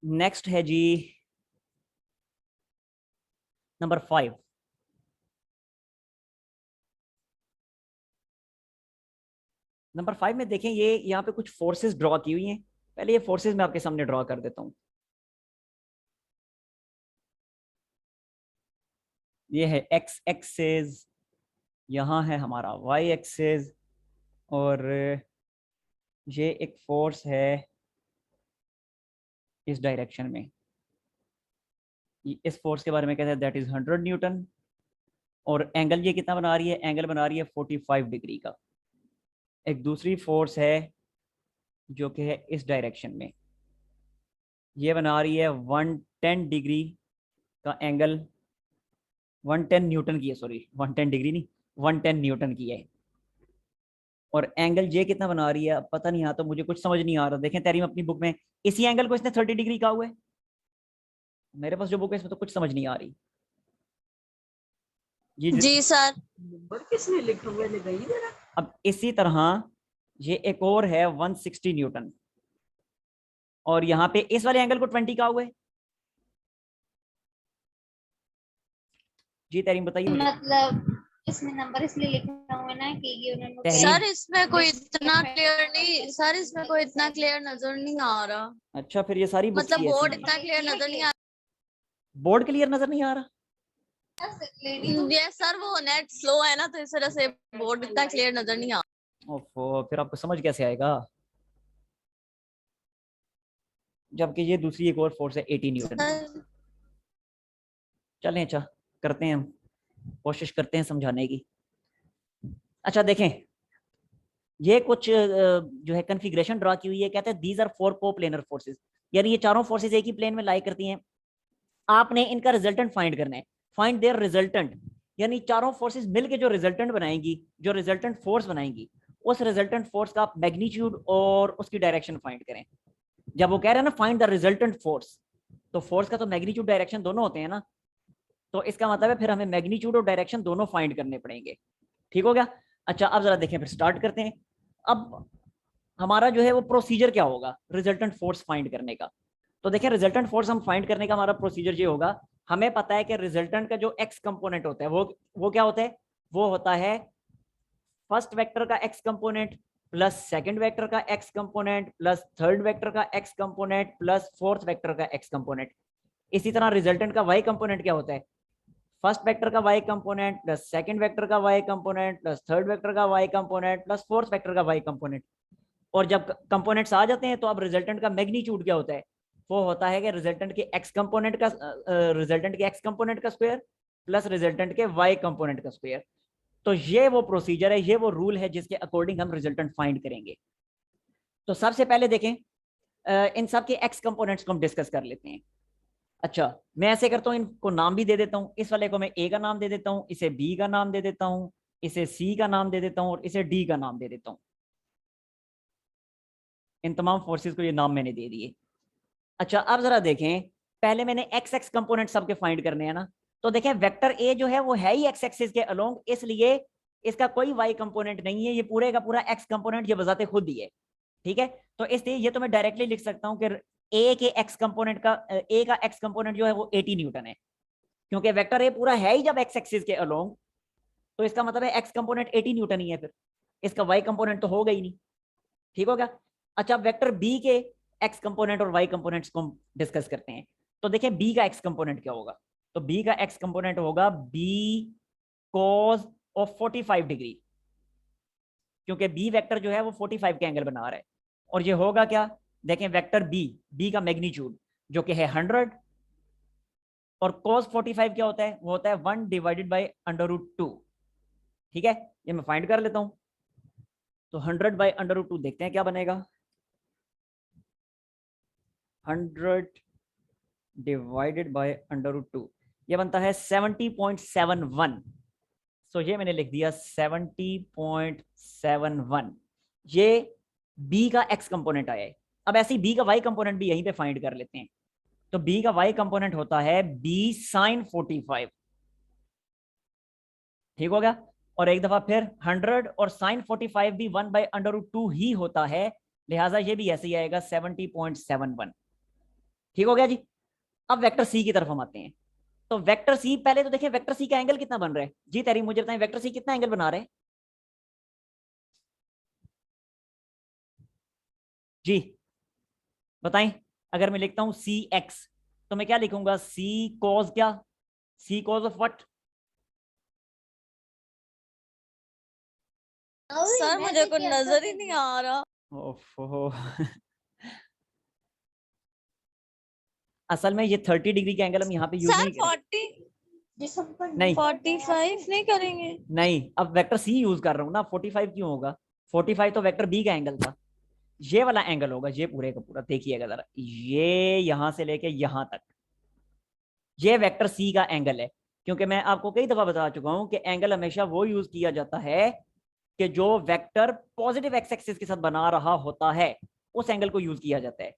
नेक्स्ट है जी नंबर 5। नंबर 5 में देखें, ये यहाँ पे कुछ फोर्सेस ड्रॉ की हुई हैं। पहले ये फोर्सेस मैं आपके सामने ड्रॉ कर देता हूँ। ये है एक्स एक्सेस, यहाँ है हमारा वाई एक्सेस, और ये एक फोर्स है इस डायरेक्शन में। इस फोर्स के बारे में कहते हैं दैट इज 100 न्यूटन, और एंगल ये कितना बना रही है, एंगल बना रही है 45 डिग्री का। एक दूसरी फोर्स है जो कि है इस डायरेक्शन में, ये बना रही है 110 डिग्री का एंगल, 110 न्यूटन की है, सॉरी 110 डिग्री नहीं, 110 न्यूटन की है। और एंगल जे कितना बना रही है पता नहीं, यहाँ तो मुझे कुछ समझ नहीं आ रहा। देखें तहरीम अपनी बुक में, इसी एंगल को इसने 30 डिग्री का हुआ है, मेरे पास जो बुक है इसमें तो कुछ समझ नहीं आ रही। जी सर। नंबर किसने लिखा हुआ है, लगाइए जरा। अब इसी तरह ये एक और है 160 न्यूटन, और यहाँ पे इस वाले एंगल को 20 का हुआ है। जी तहरीम बताइए मुझे। मतलब इसमें नंबर इसलिए लिखा हुआ है ना कि ये उन्होंने सर इसमें कोई इतना क्लियर नहीं, सर इसमें कोई इतना क्लियर नजर नहीं आ रहा। अच्छा, फिर ये सारी बुक मतलब बोर्ड इतना क्लियर नजर नहीं आ बोर्ड क्लियर नजर नहीं आ रहा। रहा। ये सर वो नेट स्लो है ना, तो इस वजह से बोर्ड इतना क्लियर नजर नहीं आ रहा। ओफो, फिर आपको समझ कैसे आएगा। जबकि ये दूसरी एक और फोर्स है 80 न्यूटन। सर चलें अच्छा करते हैं, हम कोशिश करते हैं समझाने की। अच्छा देखें, ये कुछ जो है कन्फिग्रेशन ड्रा की हुई है, कहते हैं these are four coplanar forces, यानी ये चारों फोर्सेस एक ही प्लेन में लाई करती हैं। आपने इनका रिजल्टेंट फाइंड करना है, फाइंड देयर रिजल्टेंट, यानी चारों फोर्सेस मिलके जो रिजल्टेंट बनाएंगी, जो रिजल्टेंट फोर्स बनाएंगी, उस रिजल्टेंट फोर्स का मैग्नीट्यूड और उसकी डायरेक्शन फाइंड करें। जब वो कह रहे हैं ना फाइंड द रिजल्टेंट फोर्स, तो फोर्स का तो मैग्नीट्यूड डायरेक्शन दोनों होते हैं ना, तो इसका मतलब है फिर हमें मैग्नीट्यूड और डायरेक्शन दोनों फाइंड करने पड़ेंगे। ठीक हो गया। अच्छा अब जरा देखें, फिर स्टार्ट करते हैं। अब हमारा जो है वो प्रोसीजर क्या होगा रिजल्टेंट फोर्स फाइंड करने का। तो देखें रिजल्टेंट फोर्स हम फाइंड करने का हमारा प्रोसीजर ये होगा, हमें पता है कि रिजल्टेंट का जो एक्स कंपोनेंट होता है वो क्या होता है, वो होता है फर्स्ट वेक्टर का X component plus second vector का X component plus third vector का X component plus fourth vector का एक्स कंपोनेंट। इसी तरह रिजल्टेंट का वाई कंपोनेंट क्या होता है, फर्स्ट वेक्टर का Y component plus second vector का Y component plus third vector का Y component plus fourth vector का वाई कंपोनेंट। और जब कंपोनेंट्स आ जाते हैं तो अब रिजल्टेंट का मैग्नीट्यूड क्या होता है, वो होता है कि रिजल्टेंट के एक्स कंपोनेंट का स्क्वायर प्लस रिजल्टेंट के वाई कंपोनेंट का स्क्वायर। तो ये वो प्रोसीजर है, ये वो रूल है जिसके अकॉर्डिंग हम रिजल्टेंट फाइंड करेंगे। तो सबसे पहले देखें इन सब के एक्स कंपोनेंट्स को हम डिस्कस कर लेते हैं। अच्छा मैं ऐसे करता हूँ, इनको नाम भी दे देता हूँ, इस वाले को मैं ए का नाम दे देता हूँ, इसे बी का नाम दे देता हूँ, इसे सी का नाम दे देता हूँ और इसे डी का नाम दे देता हूँ। इन तमाम फोर्सेस को ये नाम मैंने दे दिए। अच्छा अब जरा देखें, पहले मैंने एक्स एक्स कंपोनेंट सबके फाइंड करने हैं ना, तो देखें वेक्टर ए जो है वो है ही एक्स एक्सिस के अलोंग, इसलिए इसका कोई वाई कंपोनेंट नहीं है, ये पूरे का पूरा एक्स कंपोनेंट ये बजाते खुद ही है। ठीक है, तो इसलिए ये तो मैं डायरेक्टली लिख सकता हूँ कि ए के एक्स कंपोनेंट का ए का एक्स कंपोनेंट जो है वो 80 न्यूटन है, क्योंकि वेक्टर ए पूरा है ही जब एक्स एक्सिस के अलोंग, तो इसका मतलब है एक्स कंपोनेंट 80 न्यूटन ही है, फिर इसका वाई कंपोनेंट तो होगा ही नहीं। ठीक हो गया। अच्छा वेक्टर बी के एक्स कंपोनेंट और वाई कंपोनेंट्स को हम डिस्कस करते हैं। तो देखें बी का एक्स कंपोनेंट क्या होगा, तो बी का एक्स कंपोनेंट होगा बी कॉस ऑफ 45 डिग्री, क्योंकि बी वेक्टर जो है वो 45 के एंगल बना रहा है। और ये होगा क्या, देखें वेक्टर बी का मैग्नीट्यूड जो कि है 100, और cos 45 क्या होता है, वो होता है 1 डिवाइडेड बाई √2। ठीक है, ये मैं फाइंड कर लेता हूं। तो 100 बाई √2 देखते हैं क्या बनेगा, 100 डिवाइडेड बाई √2 ये बनता है 70.71। सो ये मैंने लिख दिया 70.71। ये बी का एक्स कंपोनेंट आया है। अब ऐसे ही बी का वाई कंपोनेंट भी यहीं पे फाइंड कर लेते हैं। तो बी का वाई कंपोनेंट होता है बी साइन 45। ठीक हो गया। और एक दफा फिर 100 और साइन 45 भी 1/√2 ही होता है, लिहाजा ये भी ऐसे ही आएगा 70.71। ठीक हो गया जी। अब वेक्टर सी की तरफ हम आते हैं। तो वेक्टर सी, पहले तो देखिए वेक्टर सी का एंगल कितना बन रहा है जी, तेरी मुझे बताएं वेक्टर सी कितना एंगल बना रहे हैं जी, बताएं। अगर मैं लिखता हूं सी एक्स, तो मैं क्या लिखूंगा, सी कॉज क्या, सी कॉज ऑफ व्हाट, सर मुझे कुछ नजर ही नहीं आ रहा। ओफो असल में ये 30 डिग्री का एंगल हम यहाँ पे यूज सर नहीं करेंगे। नहीं 45 नहीं करेंगे। नहीं, अब वेक्टर सी यूज कर रहा हूँ ना, 45 क्यों होगा, 45 तो वेक्टर बी का एंगल था, ये वाला एंगल होगा, ये पूरे का पूरा देखिएगा जरा, ये यहां से लेके यहां तक ये वेक्टर सी का एंगल है। क्योंकि मैं आपको कई दफा बता चुका हूं कि एंगल हमेशा वो यूज किया जाता है कि जो वेक्टर पॉजिटिव एक्स एक्सिस के साथ बना रहा होता है, उस एंगल को यूज किया जाता है।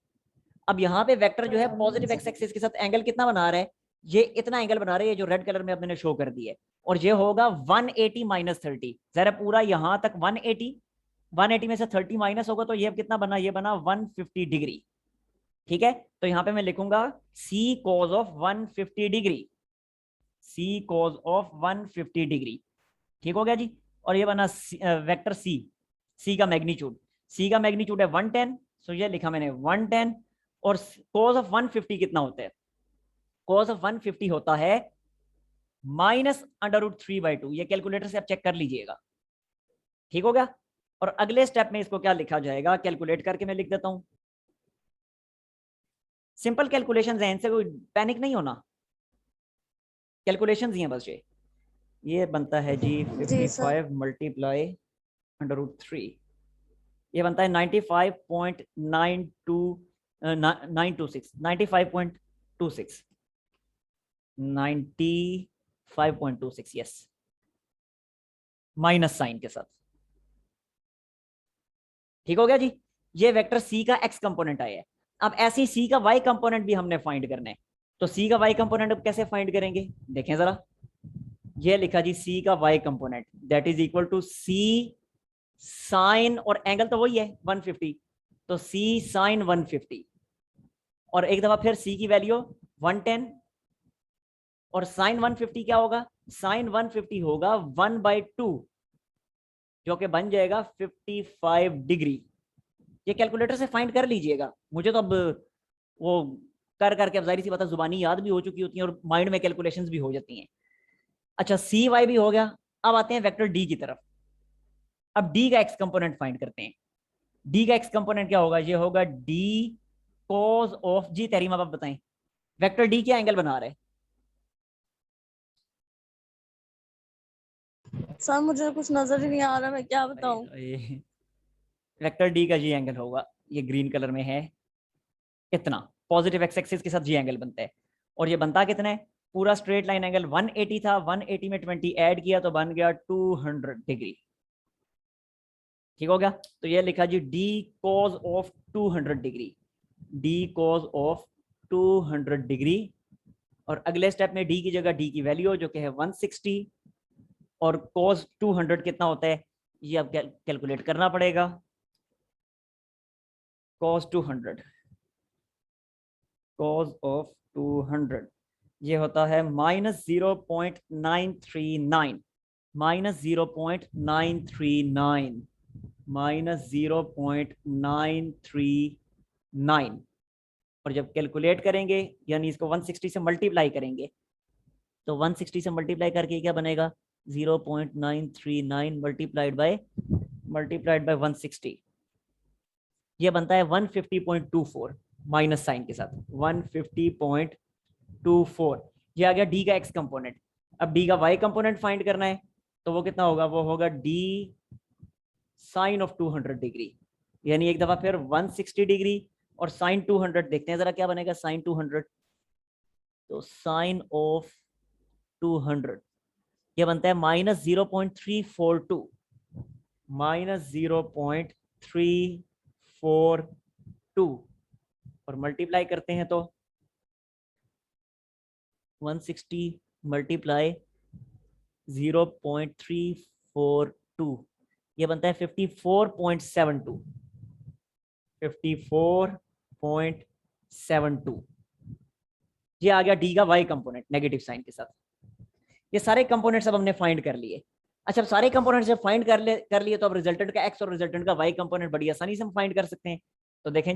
अब यहाँ पे वेक्टर जो है पॉजिटिव एक्स एक्सिस के साथ एंगल कितना बना रहा है, ये इतना एंगल बना रहा है, जो रेड कलर में अब मैंने शो कर दिया है, और ये होगा 180 माइनस 30। जरा पूरा यहां तक 180 में से 30 माइनस होगा तो ये अब कितना बना, ये बना 150 डिग्री। ठीक है, तो यहां पे मैं लिखूंगा C cos of 150 degree, C cos of 150 degree. ठीक हो गया जी। और ये बना वेक्टर सी का मैग्नीट्यूड, सी का मैग्नीट्यूड है 110, सो ये लिखा मैंने 110। और cos ऑफ 150 कितना होता है, cos ऑफ 150 होता है -√3/2। ये कैलकुलेटर से आप चेक कर लीजिएगा। ठीक हो गया। और अगले स्टेप में इसको क्या लिखा जाएगा, कैलकुलेट करके मैं लिख देता हूं। सिंपल कैलकुलेशंस हैं, इनसे कोई पैनिक नहीं होना, कैलकुलेशंस ही हैं बस। ये बनता है जी जी सर। 55 मल्टीप्लाई √3, ये बनता है 95.926 95.26 यस, माइनस साइन के साथ। ठीक हो गया जी। ये वेक्टर सी का एक्स कंपोनेंट आया है। अब ऐसे ही सी का वाई कंपोनेंट भी हमने फाइंड करना है। तो सी का वाई कंपोनेंट अब कैसे फाइंड करेंगे, देखें जरा। ये लिखा जी सी का Y component that is equal to C sine, और एंगल तो वही है 150, तो सी साइन 150, और एक दफा फिर सी की वैल्यू 110, और साइन 150 क्या होगा, साइन 150 होगा 1/2, जो कि बन जाएगा 55 डिग्री। ये कैलकुलेटर से फाइंड कर लीजिएगा, मुझे तो अब वो कर करके अब जाहिर सी बात है जुबानी याद भी हो चुकी होती है और माइंड में कैलकुलेशंस भी हो जाती हैं। अच्छा सी वाई भी हो गया, अब आते हैं वेक्टर डी की तरफ। अब डी का एक्स कंपोनेंट फाइंड करते हैं। डी का एक्स कंपोनेंट क्या होगा, ये होगा डी कॉज ऑफ जी, तहरीमा आप बताएं वेक्टर डी क्या एंगल बना रहा है। सर मुझे कुछ नजर ही नहीं आ रहा, मैं क्या बताऊं। वेक्टर डी का जी एंगल होगा, ये ग्रीन कलर में है, इतना पॉजिटिव एक्स एक्सिस के साथ जी एंगल बनता है। और ये बनता कितना है, पूरा स्ट्रेट लाइन एंगल 180 था, 180 में 20 ऐड किया तो बन गया 200 डिग्री। ठीक हो गया। तो ये लिखा G D cause of 200 degree, D cause of 200 degree. और अगले स्टेप में डी की जगह डी की वैल्यू जो कि है 160, और कॉज 200 कितना होता है ये अब कैलकुलेट करना पड़ेगा। कॉज 200, कॉज ऑफ 200 ये होता है -0.939, -0.939, -0.939। और जब कैलकुलेट करेंगे यानी इसको 160 से मल्टीप्लाई करेंगे, तो 160 से मल्टीप्लाई करके क्या बनेगा, 0.939 मल्टीप्लाइड बाय 160, ये बनता है 150.24 माइनस साइन के साथ 150.24। ये आ गया डी का एक्स कंपोनेंट। अब डी का वाई कंपोनेंट फाइंड करना है, तो वो कितना होगा, वो होगा डी साइन ऑफ 200 डिग्री, यानी एक दफा फिर 160 डिग्री और साइन 200, देखते हैं जरा क्या बनेगा साइन 200। तो साइन ऑफ 200 ये बनता है -0.342, -0.342, और मल्टीप्लाई करते हैं तो 160 मल्टीप्लाई 0.342 ये बनता है 54.72, 54.72। ये आ गया डी का वाई कंपोनेंट नेगेटिव साइन के साथ। ये सारे कंपोनेंट्स अब हमने फाइंड कर लिए। अच्छा, अब सारे कंपोनेंट्स जब फाइंड कर लिए तो अब रिजल्टेंट का एक्स और रिजल्टेंट का वाई कंपोनेंट बड़ी आसानी से हम फाइंड कर सकते हैं। तो देखें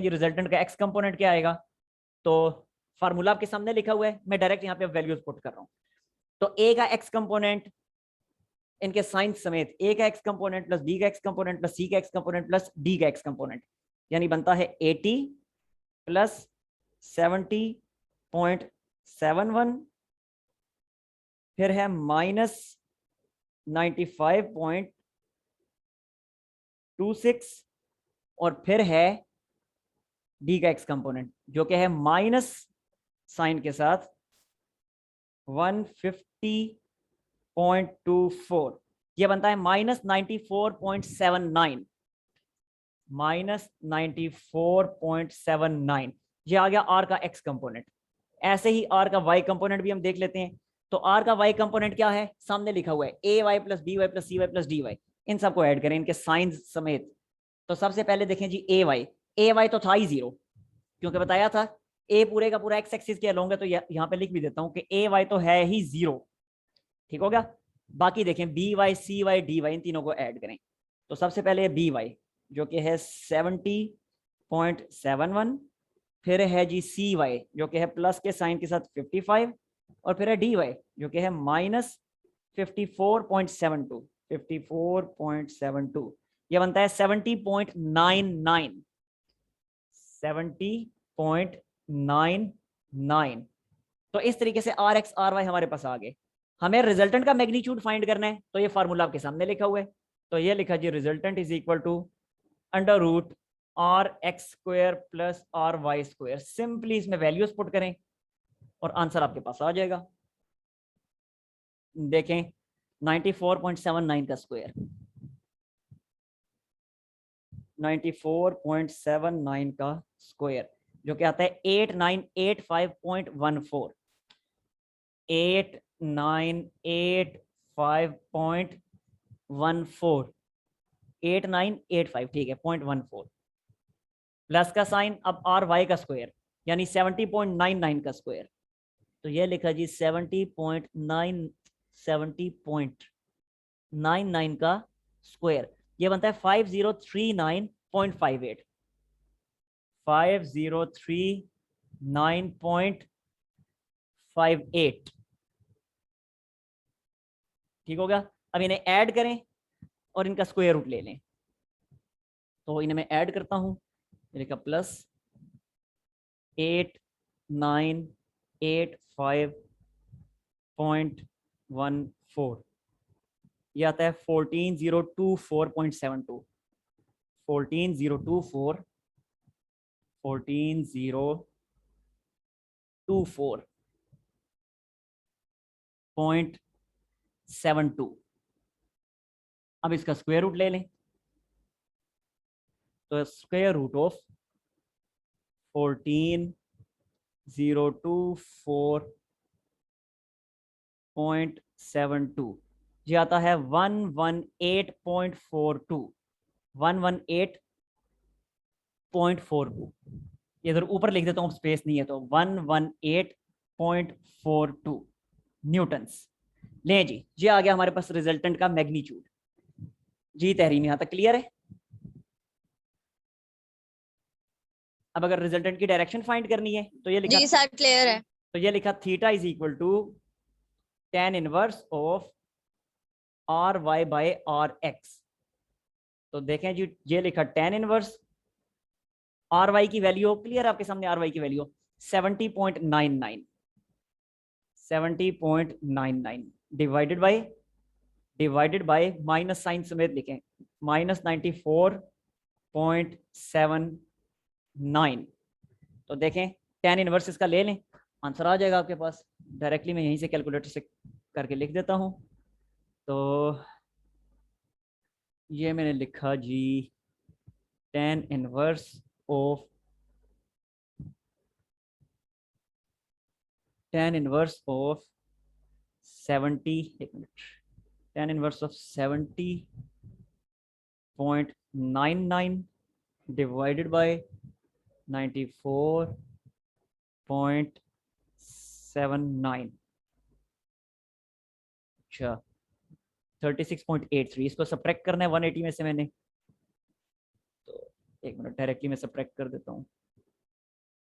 जी रिजल्टेंट का एक्स कंपोनेंट क्या आएगा, तो फार्मूला आपके सामने लिखा हुआ है, मैं डायरेक्ट यहाँ पे वैल्यूज पुट कर रहा हूँ। तो ए का एक्स कंपोनेंट इनके साइन समेत, ए का एक्स कंपोनेंट प्लस बी का एक्स कंपोनेंट प्लस सी का एक्स कंपोनेंट प्लस डी का एक्स कंपोनेंट, यानी बनता है 80 प्लस 70.71, फिर है -95.26, और फिर है डी का एक्स कंपोनेंट जो कि है माइनस साइन के साथ 150.24, ये बनता है -94.79, -94.79। ये आ गया आर का एक्स कंपोनेंट। ऐसे ही आर का वाई कंपोनेंट भी हम देख लेते हैं। तो आर का वाई कंपोनेंट क्या है, सामने लिखा हुआ है A Y plus B Y plus C Y plus D Y, इन सबको ऐड करें इनके साइन समेत। तो सबसे पहले देखें जी ए वाई तो था ही 0, क्योंकि बताया था ए पूरे का पूरा एक्स एक्सिस के अलोंग है, तो यहाँ पे लिख भी देता हूँ कि ए वाई तो है ही 0। ठीक हो गया। बाकी देखें B Y C Y D Y, इन तीनों को ऐड करें। तो सबसे पहले बी वाई जो कि है 70.71, फिर है जी सी वाई जो कि है प्लस के साइन के साथ 55, और फिर है डी वाई जो कि है -54.72, 54.72, ये बनता है 70.99, 70.99। 9 9। तो इस तरीके से आर एक्स आर वाई हमारे पास आ गए। हमें रिजल्टेंट का मैग्नीट्यूड फाइंड करना है, तो ये फार्मूला आपके सामने लिखा हुआ है। तो ये लिखा जी, resultant is equal to under root R X square plus R Y square. Simply इसमें वैल्यूज पुट करें और आंसर आपके पास आ जाएगा। देखें 94.79 का स्क्वायर, 94.79 का स्क्वायर जो कि आता है 8985.14। 8985.14, 8985, ठीक है, 0.14 प्लस का साइन। अब आर वाई का स्क्वायर यानी 70.99 का स्क्वायर। तो ये लिखा जी 70.99 का स्क्वायर, ये बनता है 5039.58, 5039.58। ठीक हो गया। अब इन्हें ऐड करें और इनका स्क्वायर रूट ले लें। तो इन्हें मैं ऐड करता हूं, लिखा प्लस 8985.14, ये आता है 14024.72, 14024, 14024.72। अब इसका स्क्वायर रूट ले लें। तो स्क्वायर रूट ऑफ 14024.72 ये आता है 118.42, 118.42। इधर ऊपर लिख देता हूँ, स्पेस नहीं है तो 118.42 न्यूटन्स। लें जी, ये आ गया हमारे पास रिजल्टेंट का मैग्नीट्यूड। जी तहरीम यहां तक क्लियर है। अब अगर रिजल्टेंट की डायरेक्शन फाइंड करनी है तो ये लिखा, जी सर क्लियर है। तो ये लिखा theta is equal to tan inverse of R Y by R X. तो देखें जी, ये लिखा tan इनवर्स आर वाई की वैल्यू क्लियर आपके सामने, आर वाई की value 70.99, 70.99 divided by minus sine समेत लिखें -94.79। तो देखें tan इनवर्स इसका ले लें, आंसर आ जाएगा आपके पास। डायरेक्टली मैं यहीं से कैलकुलेटर से करके लिख देता हूं। तो ये मैंने लिखा जी tan inverse of tan inverse of 70, एक minute, tan inverse of 70.99 divided bye 94.79, अच्छा 36.83। इसको सब्ट्रैक्ट करना है 180 में से मैंने, तो एक मिनट डायरेक्टली मैं सब्ट्रैक्ट कर देता हूँ,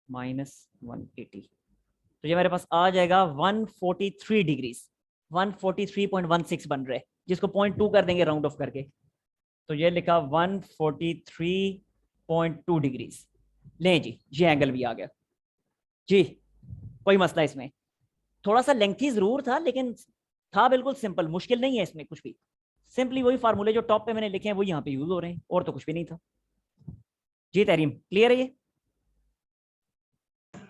-180। तो ये मेरे पास आ जाएगा 143 डिग्रीज, 143.16 बन रहे, जिसको 0.2 कर देंगे राउंड ऑफ करके। तो ये लिखा 143.2 डिग्रीज। लें जी, ये एंगल भी आ गया जी, कोई मसला इसमें। थोड़ा सा लेंथी जरूर था लेकिन था बिल्कुल सिंपल, मुश्किल नहीं है इसमें कुछ भी। सिंपली वही फार्मूले जो टॉप पे मैंने लिखे हैं वो यहाँ पे यूज हो रहे हैं, और तो कुछ भी नहीं था। जी तहरीम क्लियर है ये?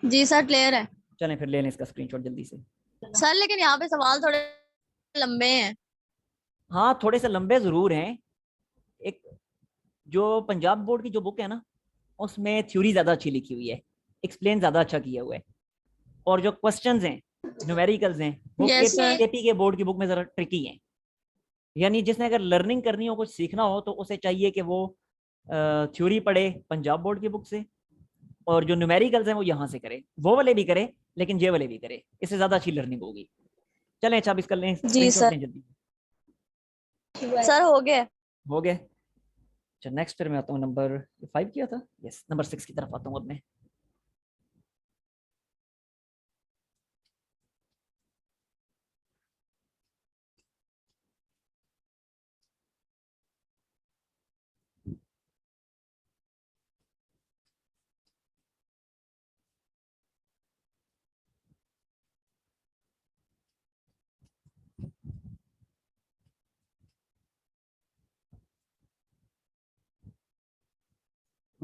जी सर क्लियर है। चलें फिर ले लें इसका स्क्रीनशॉट जल्दी से। सर लेकिन यहाँ पे सवाल थोड़े लंबे हैं। हाँ थोड़े से लंबे जरूर हैं। एक जो पंजाब बोर्ड की जो बुक है ना, उसमें थ्योरी ज्यादा अच्छी लिखी हुई है, एक्सप्लेन ज्यादा अच्छा किया हुआ है, और जो क्वेश्चंस हैं न्यूमेरिकल्स हैं वो यस सर। केपी के बोर्ड की बुक में जरा ट्रिकी है। यानी जिसने अगर लर्निंग करनी हो, कुछ सीखना हो, तो उसे चाहिए कि वो थ्योरी पढ़े पंजाब बोर्ड की बुक से, और जो न्यूमेरिकल्स हैं वो यहाँ से करे, वो वाले भी करे लेकिन ये वाले भी करे, इससे ज्यादा अच्छी लर्निंग होगी। चलें अच्छा, अब इसका लें जी स्क्रीनशॉट सर। लें जल्दी। सर हो गए। हो गए। अच्छा नेक्स्ट फिर मैं आता हूँ, नंबर 5 किया था, यस नंबर 6 की तरफ आता हूँ अब मैं।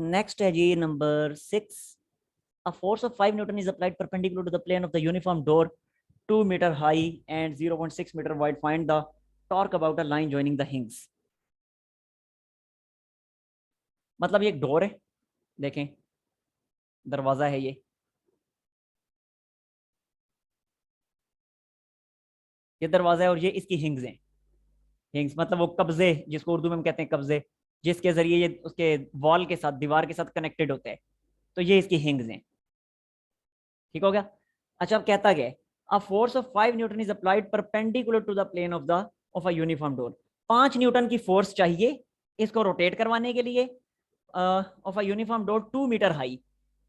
नेक्स्ट है जी number 6। A force of 5 Newton is applied perpendicular to the plane of the uniform door 2 meter high and 0.6 meter wide. Find the torque about a line joining the hinges. मतलब ये एक डोर है, देखें दरवाजा है ये दरवाजा है और ये इसकी हिंग्स हैं। हिंग्स मतलब वो कब्जे, जिसको उर्दू में हम कहते हैं कब्जे, जिसके जरिए ये उसके वॉल के साथ, दीवार के साथ कनेक्टेड होते हैं, तो ये इसकी हिंग्स हैं। ठीक हो गया। अच्छा अब कहता क्या है, a force of 5 newton is applied perpendicular to the plane of a uniform door. 5 newton की फोर्स चाहिए इसको रोटेट करवाने के लिए of a uniform door 2 metre high.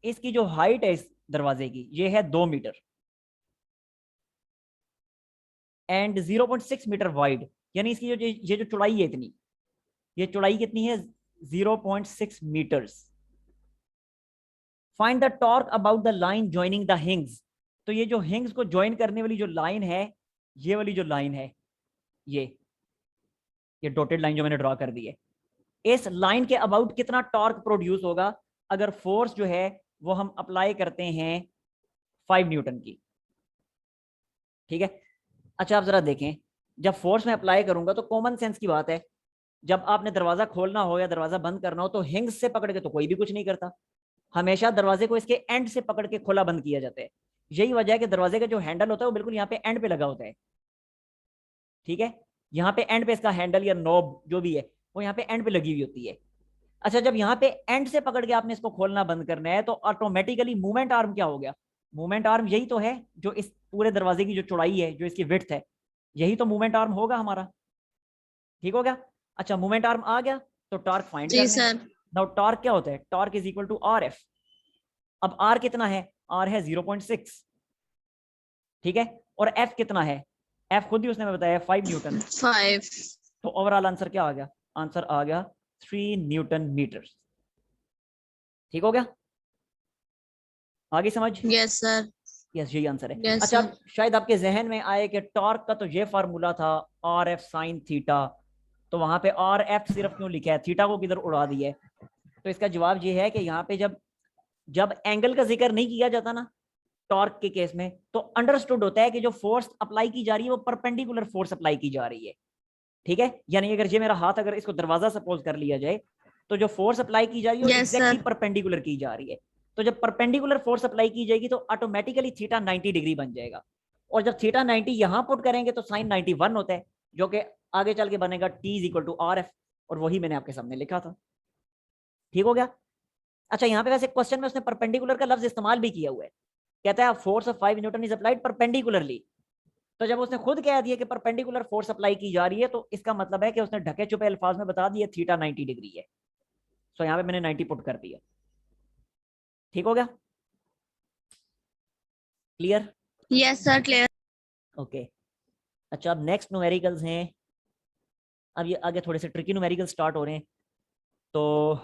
इसकी जो हाइट है इस दरवाजे की ये है 2 मीटर एंड 0.6 मीटर वाइड, यानी इसकी ये जो चौड़ाई है इतनी, ये चौड़ाई कितनी है 0.6 metres. Find the torque about the line joining the hinges. तो ये जो हिंग्स को ज्वाइन करने वाली जो लाइन है, ये वाली जो लाइन है, ये डॉटेड लाइन जो मैंने ड्रॉ कर दी है, इस लाइन के अबाउट कितना टॉर्क प्रोड्यूस होगा अगर फोर्स जो है वो हम अप्लाई करते हैं 5 न्यूटन की। ठीक है। अच्छा आप जरा देखें, जब फोर्स में अप्लाई करूंगा तो कॉमन सेंस की बात है, जब आपने दरवाजा खोलना हो या दरवाजा बंद करना हो तो हिंग्स से पकड़ के तो कोई भी कुछ नहीं करता, हमेशा दरवाजे को इसके एंड से पकड़ के खोला बंद किया जाता है। यही वजह है कि दरवाजे का जो हैंडल होता है वो बिल्कुल यहाँ पे एंड पे लगा होता है। ठीक है, यहाँ पे एंड पे इसका हैंडल या नॉब जो भी है वो यहाँ पे एंड पे लगी हुई होती है। अच्छा जब यहाँ पे एंड से पकड़ के आपने इसको खोलना बंद करना है तो ऑटोमेटिकली मूवमेंट आर्म क्या हो गया, मूवमेंट आर्म यही तो है जो इस पूरे दरवाजे की जो चौड़ाई है, जो इसकी विड्थ है, यही तो मूवमेंट आर्म होगा हमारा। ठीक हो गया। अच्छा मूवमेंट आर्म आ गया तो टॉर्क फाइंड जी करना है। सर। नाउ टॉर्क क्या होता है, torque is equal to R F. अब आर कितना है, आर है 0.6। ठीक है, और एफ कितना है, एफ खुद ही उसने बताया 5 न्यूटन। 5। तो ओवरऑल आंसर क्या आ गया, आंसर आ गया 3 न्यूटन मीटर। ठीक हो गया, आगे समझ। Yes sir. यस यही आंसर है। Yes, अच्छा sir. शायद आपके जहन में आए कि टॉर्क का तो ये फार्मूला था आर एफ साइन थीटा, तो वहां पे आर एफ सिर्फ क्यों लिखा है, थीटा को किधर उड़ा दिया है। तो इसका जवाब ये है कि यहाँ पे जब एंगल का जिक्र नहीं किया जाता ना टॉर्क के केस में, तो अंडरस्टूड होता है कि जो फोर्स अप्लाई की जा रही है वो परपेंडिकुलर फोर्स अप्लाई की जा रही है। ठीक है, यानी अगर ये मेरा हाथ, अगर इसको दरवाजा सपोज कर लिया जाए, तो जो फोर्स अप्लाई की जा रही है वो Yes, एग्जैक्टली sir. परपेंडिकुलर की जा रही है। तो जब परपेंडिकुलर फोर्स अप्लाई की जाएगी तो ऑटोमेटिकली थीटा 90 डिग्री बन जाएगा, और जब थीटा 90 यहां पुट करेंगे तो साइन 91 होता है, जो कि आगे चल के बनेगा T is equal to R F, और वही मैंने आपके सामने लिखा था। ठीक हो गया। अच्छा यहाँ पे वैसे क्वेश्चन में उसने परपेंडिकुलर का लफ्ज इस्तेमाल भी किया हुआ है, कहता है force of 5 newton is applied perpendicularly. तो जब उसने खुद कह दिया कि परपेंडिकुलर फोर्स अप्लाई की जा रही है तो इसका मतलब है कि उसने ढके छुपे अल्फाज में बता दिया थीटा 90 डिग्री है। सो यहाँ पे मैंने 90 पुट कर दिया। ठीक हो गया, clear. Yes sir, clear. Okay. अच्छा अब नेक्स्ट न्यूमेरिकल्स हैं, अब ये आगे थोड़े से ट्रिकी न्यूमेरिकल स्टार्ट हो रहे हैं। तो